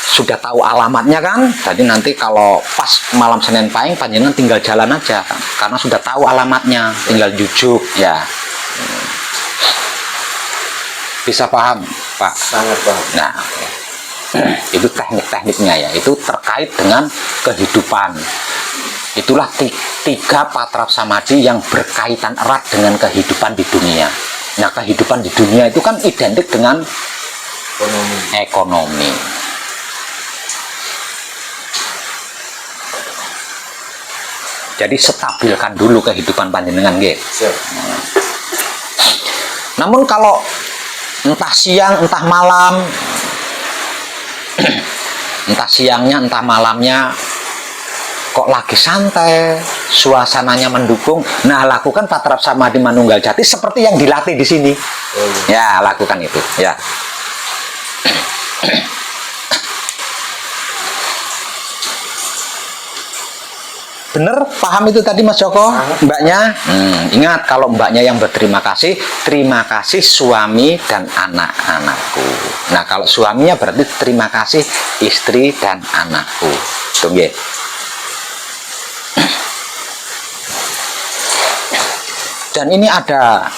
S1: sudah tahu alamatnya kan, jadi nanti kalau pas malam Senin Pahing panjenengan tinggal jalan aja kan? Karena sudah tahu alamatnya, tinggal jujuk ya. Bisa paham, Pak?
S3: Sangat paham.
S1: Nah, itu teknik-tekniknya ya, itu terkait dengan kehidupan. Itulah 3 patrap samadhi yang berkaitan erat dengan kehidupan di dunia. Nah, kehidupan di dunia itu kan identik dengan ekonomi. Jadi stabilkan dulu kehidupan panjenengan, nggih. Namun kalau entah siang, entah malam, entah siangnya, entah malamnya, kok lagi santai, suasananya mendukung, nah lakukan patrap samadhi manunggal jati seperti yang dilatih di sini. Ya, lakukan itu. Ya. Bener, paham itu tadi Mas Joko, mbaknya? Ingat, kalau mbaknya yang berterima kasih, terima kasih suami dan anak-anakku. Nah, kalau suaminya berarti terima kasih istri dan anakku. Tunggu. Dan ini ada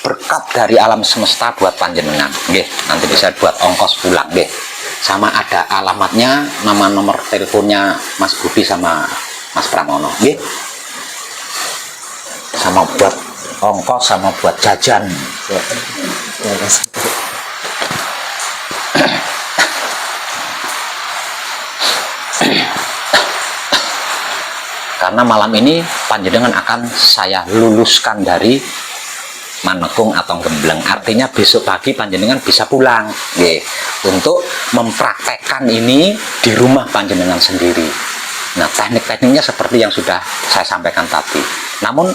S1: berkat dari alam semesta buat panjenengan. Nggih, nanti bisa buat ongkos pulang, nggih. Sama ada alamatnya, nama nomor teleponnya Mas Budi sama Mas Pramono, nggih. Sama buat ongkos, sama buat jajan. Karena malam ini panjenengan akan saya luluskan dari Manekung atau Gembleng. Artinya besok pagi panjenengan bisa pulang, nggih, untuk mempraktekkan ini di rumah panjenengan sendiri. Nah, teknik-tekniknya seperti yang sudah saya sampaikan tadi. Namun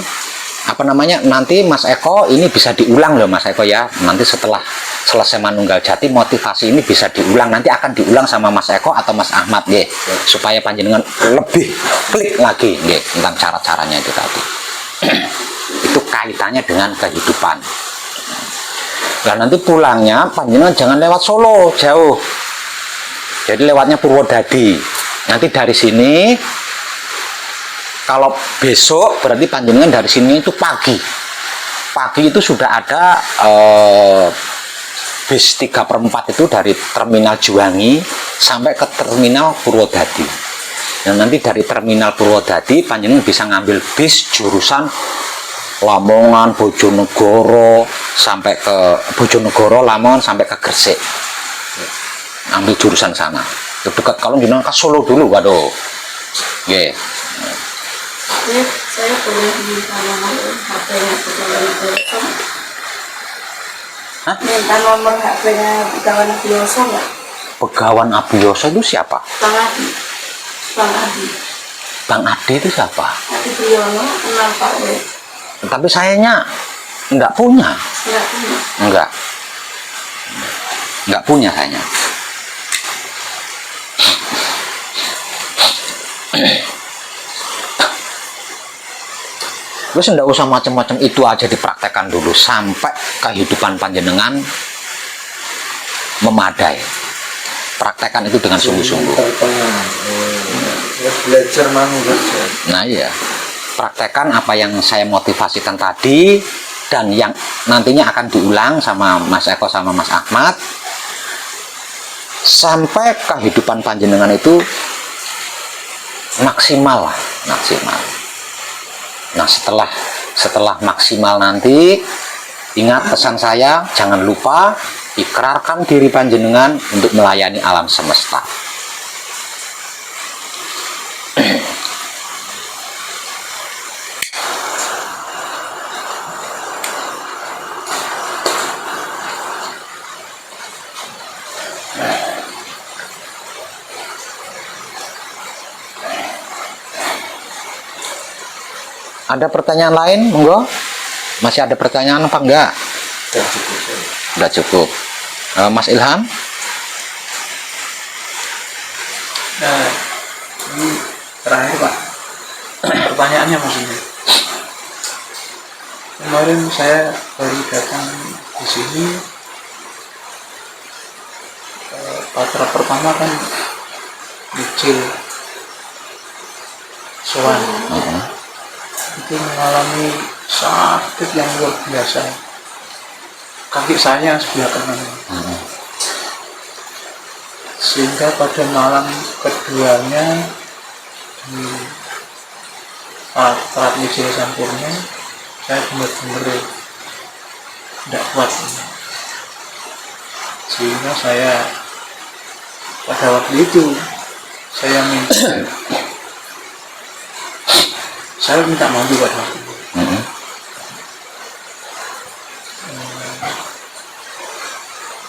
S1: nanti Mas Eko ini bisa diulang loh Mas Eko ya. Nanti setelah selesai manunggal jati, motivasi ini bisa diulang. Nanti akan diulang sama Mas Eko atau Mas Ahmad, nggih, supaya panjenengan lebih klik lagi, nggih, tentang cara-caranya itu tadi. Itu kaitannya dengan kehidupan. Nah, nanti pulangnya panjenengan jangan lewat Solo jauh, jadi lewatnya Purwodadi. Nanti dari sini, kalau besok berarti panjenengan dari sini itu pagi itu sudah ada bis 3/4 itu dari terminal Juwangi sampai ke terminal Purwodadi. Dan nanti dari terminal Purwodadi panjenengan bisa ngambil bis jurusan Lamongan, Bojonegoro sampai ke Bojonegoro, Lamongan sampai ke Gresik. Ambil jurusan sana. Itu dekat. Kalau jenengan ke Solo dulu, waduh. Nggih.
S4: Saya boleh minta nomor HP-nya Begawan Abioso nggak?
S1: Hah?
S4: Minta nomor HP-nya Begawan Abioso nggak?
S1: Begawan Abioso itu siapa?
S4: Bang Adi. Bang Adi.
S1: Bang Adi itu siapa?
S4: Adi Sugiono kenal Pak W.
S1: Tapi sayanya nggak punya.
S4: Enggak punya.
S1: Nggak punya sayanya. Terus nggak usah macam-macam, itu aja dipraktekkan dulu sampai kehidupan panjenengan memadai. Praktekkan itu dengan sungguh-sungguh.
S3: Belajar manunggal.
S1: Nah iya, praktekkan apa yang saya motivasikan tadi dan yang nantinya akan diulang sama Mas Eko sama Mas Ahmad sampai kehidupan panjenengan itu maksimal lah, maksimal. Nah setelah maksimal nanti, ingat pesan saya, jangan lupa ikrarkan diri panjenengan untuk melayani alam semesta. Ada pertanyaan lain, monggo? Masih ada pertanyaan apa enggak? Sudah cukup. Mas Ilham?
S2: Nah, ini terakhir Pak. Pertanyaannya maksudnya. Kemarin saya baru datang di sini. Patra pertama kan kecil, soal itu mengalami sakit yang luar biasa. Kaki saya sebelah kanan. Sehingga pada malam keduanya di Patra Wijaya Sampurna, saya benar-benar tidak kuat. Sehingga saya pada waktu itu saya minta maju pada waktu itu.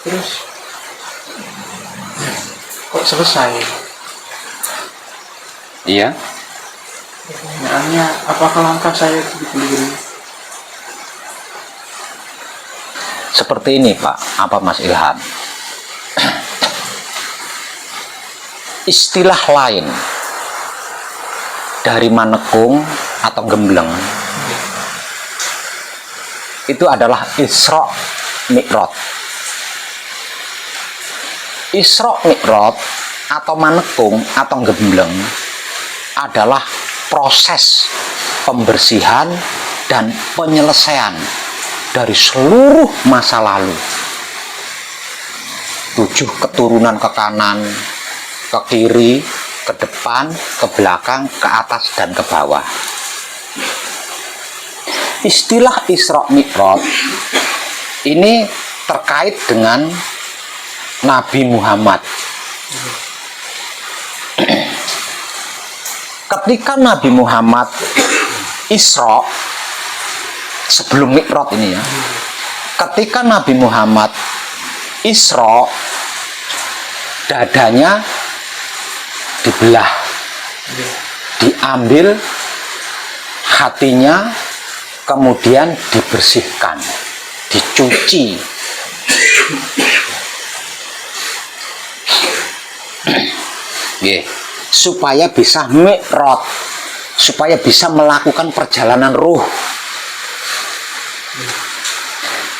S2: Terus kok selesai?
S1: Iya.
S2: Pertanyaannya, apakah langkah saya dipilih?
S1: Seperti ini Pak, apa Mas Ilham? Istilah lain dari manekung atau gembleng itu adalah Isra Mi'raj. Isra Mi'raj atau manekung atau gembleng adalah proses pembersihan dan penyelesaian dari seluruh masa lalu. 7 keturunan ke kanan, ke kiri, ke depan, ke belakang, ke atas, dan ke bawah. Istilah Isra Mi'raj ini terkait dengan Nabi Muhammad. Ketika Nabi Muhammad Isra, sebelum Mi'raj ini ya, ketika Nabi Muhammad Isra, dadanya dibelah, diambil hatinya, kemudian dibersihkan, dicuci. Supaya bisa Mi'raj, supaya bisa melakukan perjalanan ruh.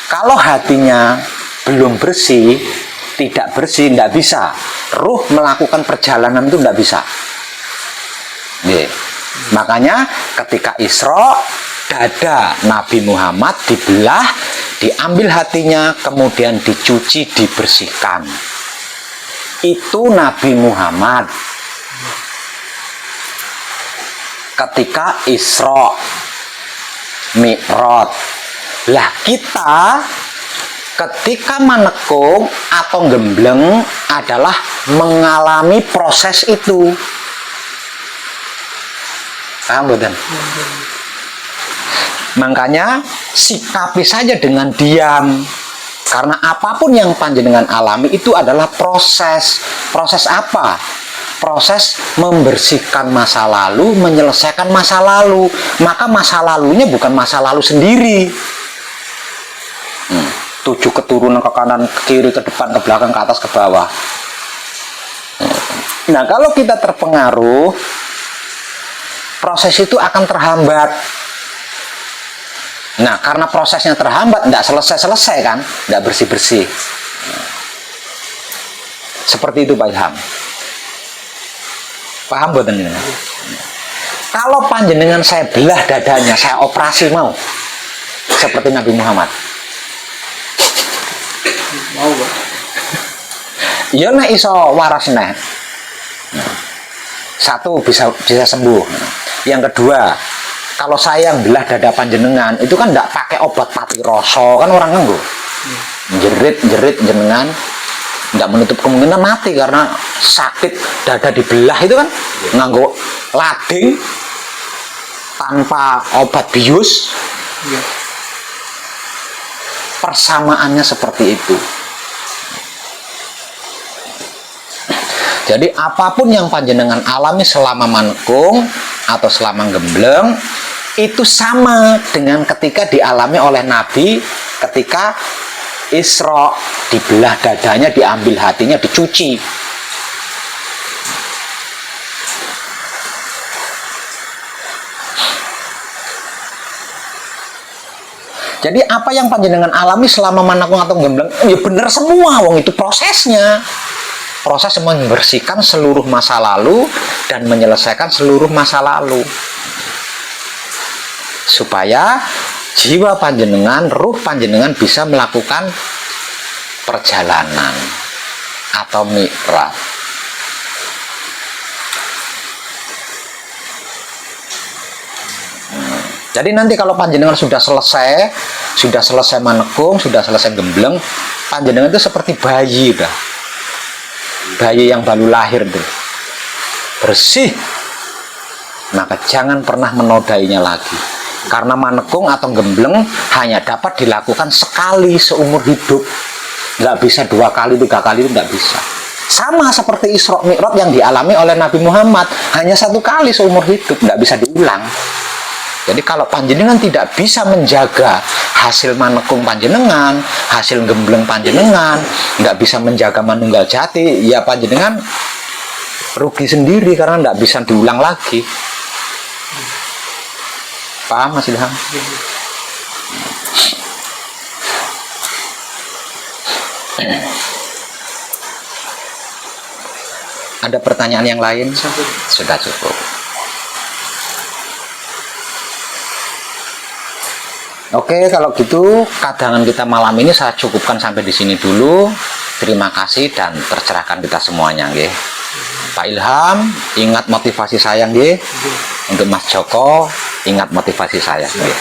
S1: Kalau hatinya belum bersih, tidak bersih, tidak bisa. Ruh melakukan perjalanan itu tidak bisa. Makanya ketika Isra, dada Nabi Muhammad dibelah, diambil hatinya, kemudian dicuci, dibersihkan. Itu Nabi Muhammad ketika Isra Mi'raj. Lah kita ketika manekung atau gembleng adalah mengalami proses itu. Paham betul? Makanya sikapi saja dengan diam. Karena apapun yang panjenengan alami itu adalah proses. Proses apa? proses membersihkan masa lalu, menyelesaikan masa lalu. Maka masa lalunya bukan masa lalu sendiri. 7 keturunan ke kanan, ke kiri, ke depan, ke belakang, ke atas, ke bawah. Nah, kalau kita terpengaruh, proses itu akan terhambat. Nah, karena prosesnya terhambat, tidak selesai-selesai kan, tidak bersih-bersih. Seperti itu Pak Ilham. Paham boten ini? Kalau panjenengan saya belah dadanya, saya operasi mau, seperti Nabi Muhammad.
S2: Mau Pak.
S1: Ya nek iso waras nek. Satu bisa sembuh. Yang kedua, kalau saya yang belah dada panjenengan itu kan tidak pakai obat pati rasa kan orang nganggo. Jerit jenengan tidak menutup kemungkinan mati karena sakit dada dibelah itu kan nganggo lading tanpa obat bius.
S2: Iya.
S1: Persamaannya seperti itu. Jadi apapun yang panjenengan alami selama manekung atau selama gembleng itu sama dengan ketika dialami oleh Nabi ketika Isra, dibelah dadanya, diambil hatinya, dicuci. Jadi apa yang panjenengan alami selama manekung atau gembleng ya bener semua, wong itu prosesnya. Proses membersihkan seluruh masa lalu dan menyelesaikan seluruh masa lalu. Supaya jiwa panjenengan, ruh panjenengan bisa melakukan perjalanan atau mi'raj. Jadi nanti kalau panjenengan sudah selesai manekung, sudah selesai gembleng, panjenengan itu seperti bayi dah. Bayi yang baru lahir tuh. Bersih. Maka jangan pernah menodainya lagi. Karena manekung atau gembleng hanya dapat dilakukan sekali seumur hidup. Nggak bisa 2 kali, 3 kali itu nggak bisa. Sama seperti Isra Mi'raj yang dialami oleh Nabi Muhammad, hanya 1 kali seumur hidup, nggak bisa diulang. Jadi kalau panjenengan tidak bisa menjaga hasil manekung panjenengan, hasil gembleng panjenengan, nggak bisa menjaga manunggal jati, ya panjenengan rugi sendiri karena nggak bisa diulang lagi. Paham Mas Ilham? Ada pertanyaan yang lain? Sudah cukup. Oke, kalau gitu kadangan kita malam ini saya cukupkan sampai di sini dulu. Terima kasih dan tercerahkan kita semuanya, nggih. Pak Ilham, ingat motivasi saya, nggih. Untuk Mas Joko, ingat motivasi saya, nggih.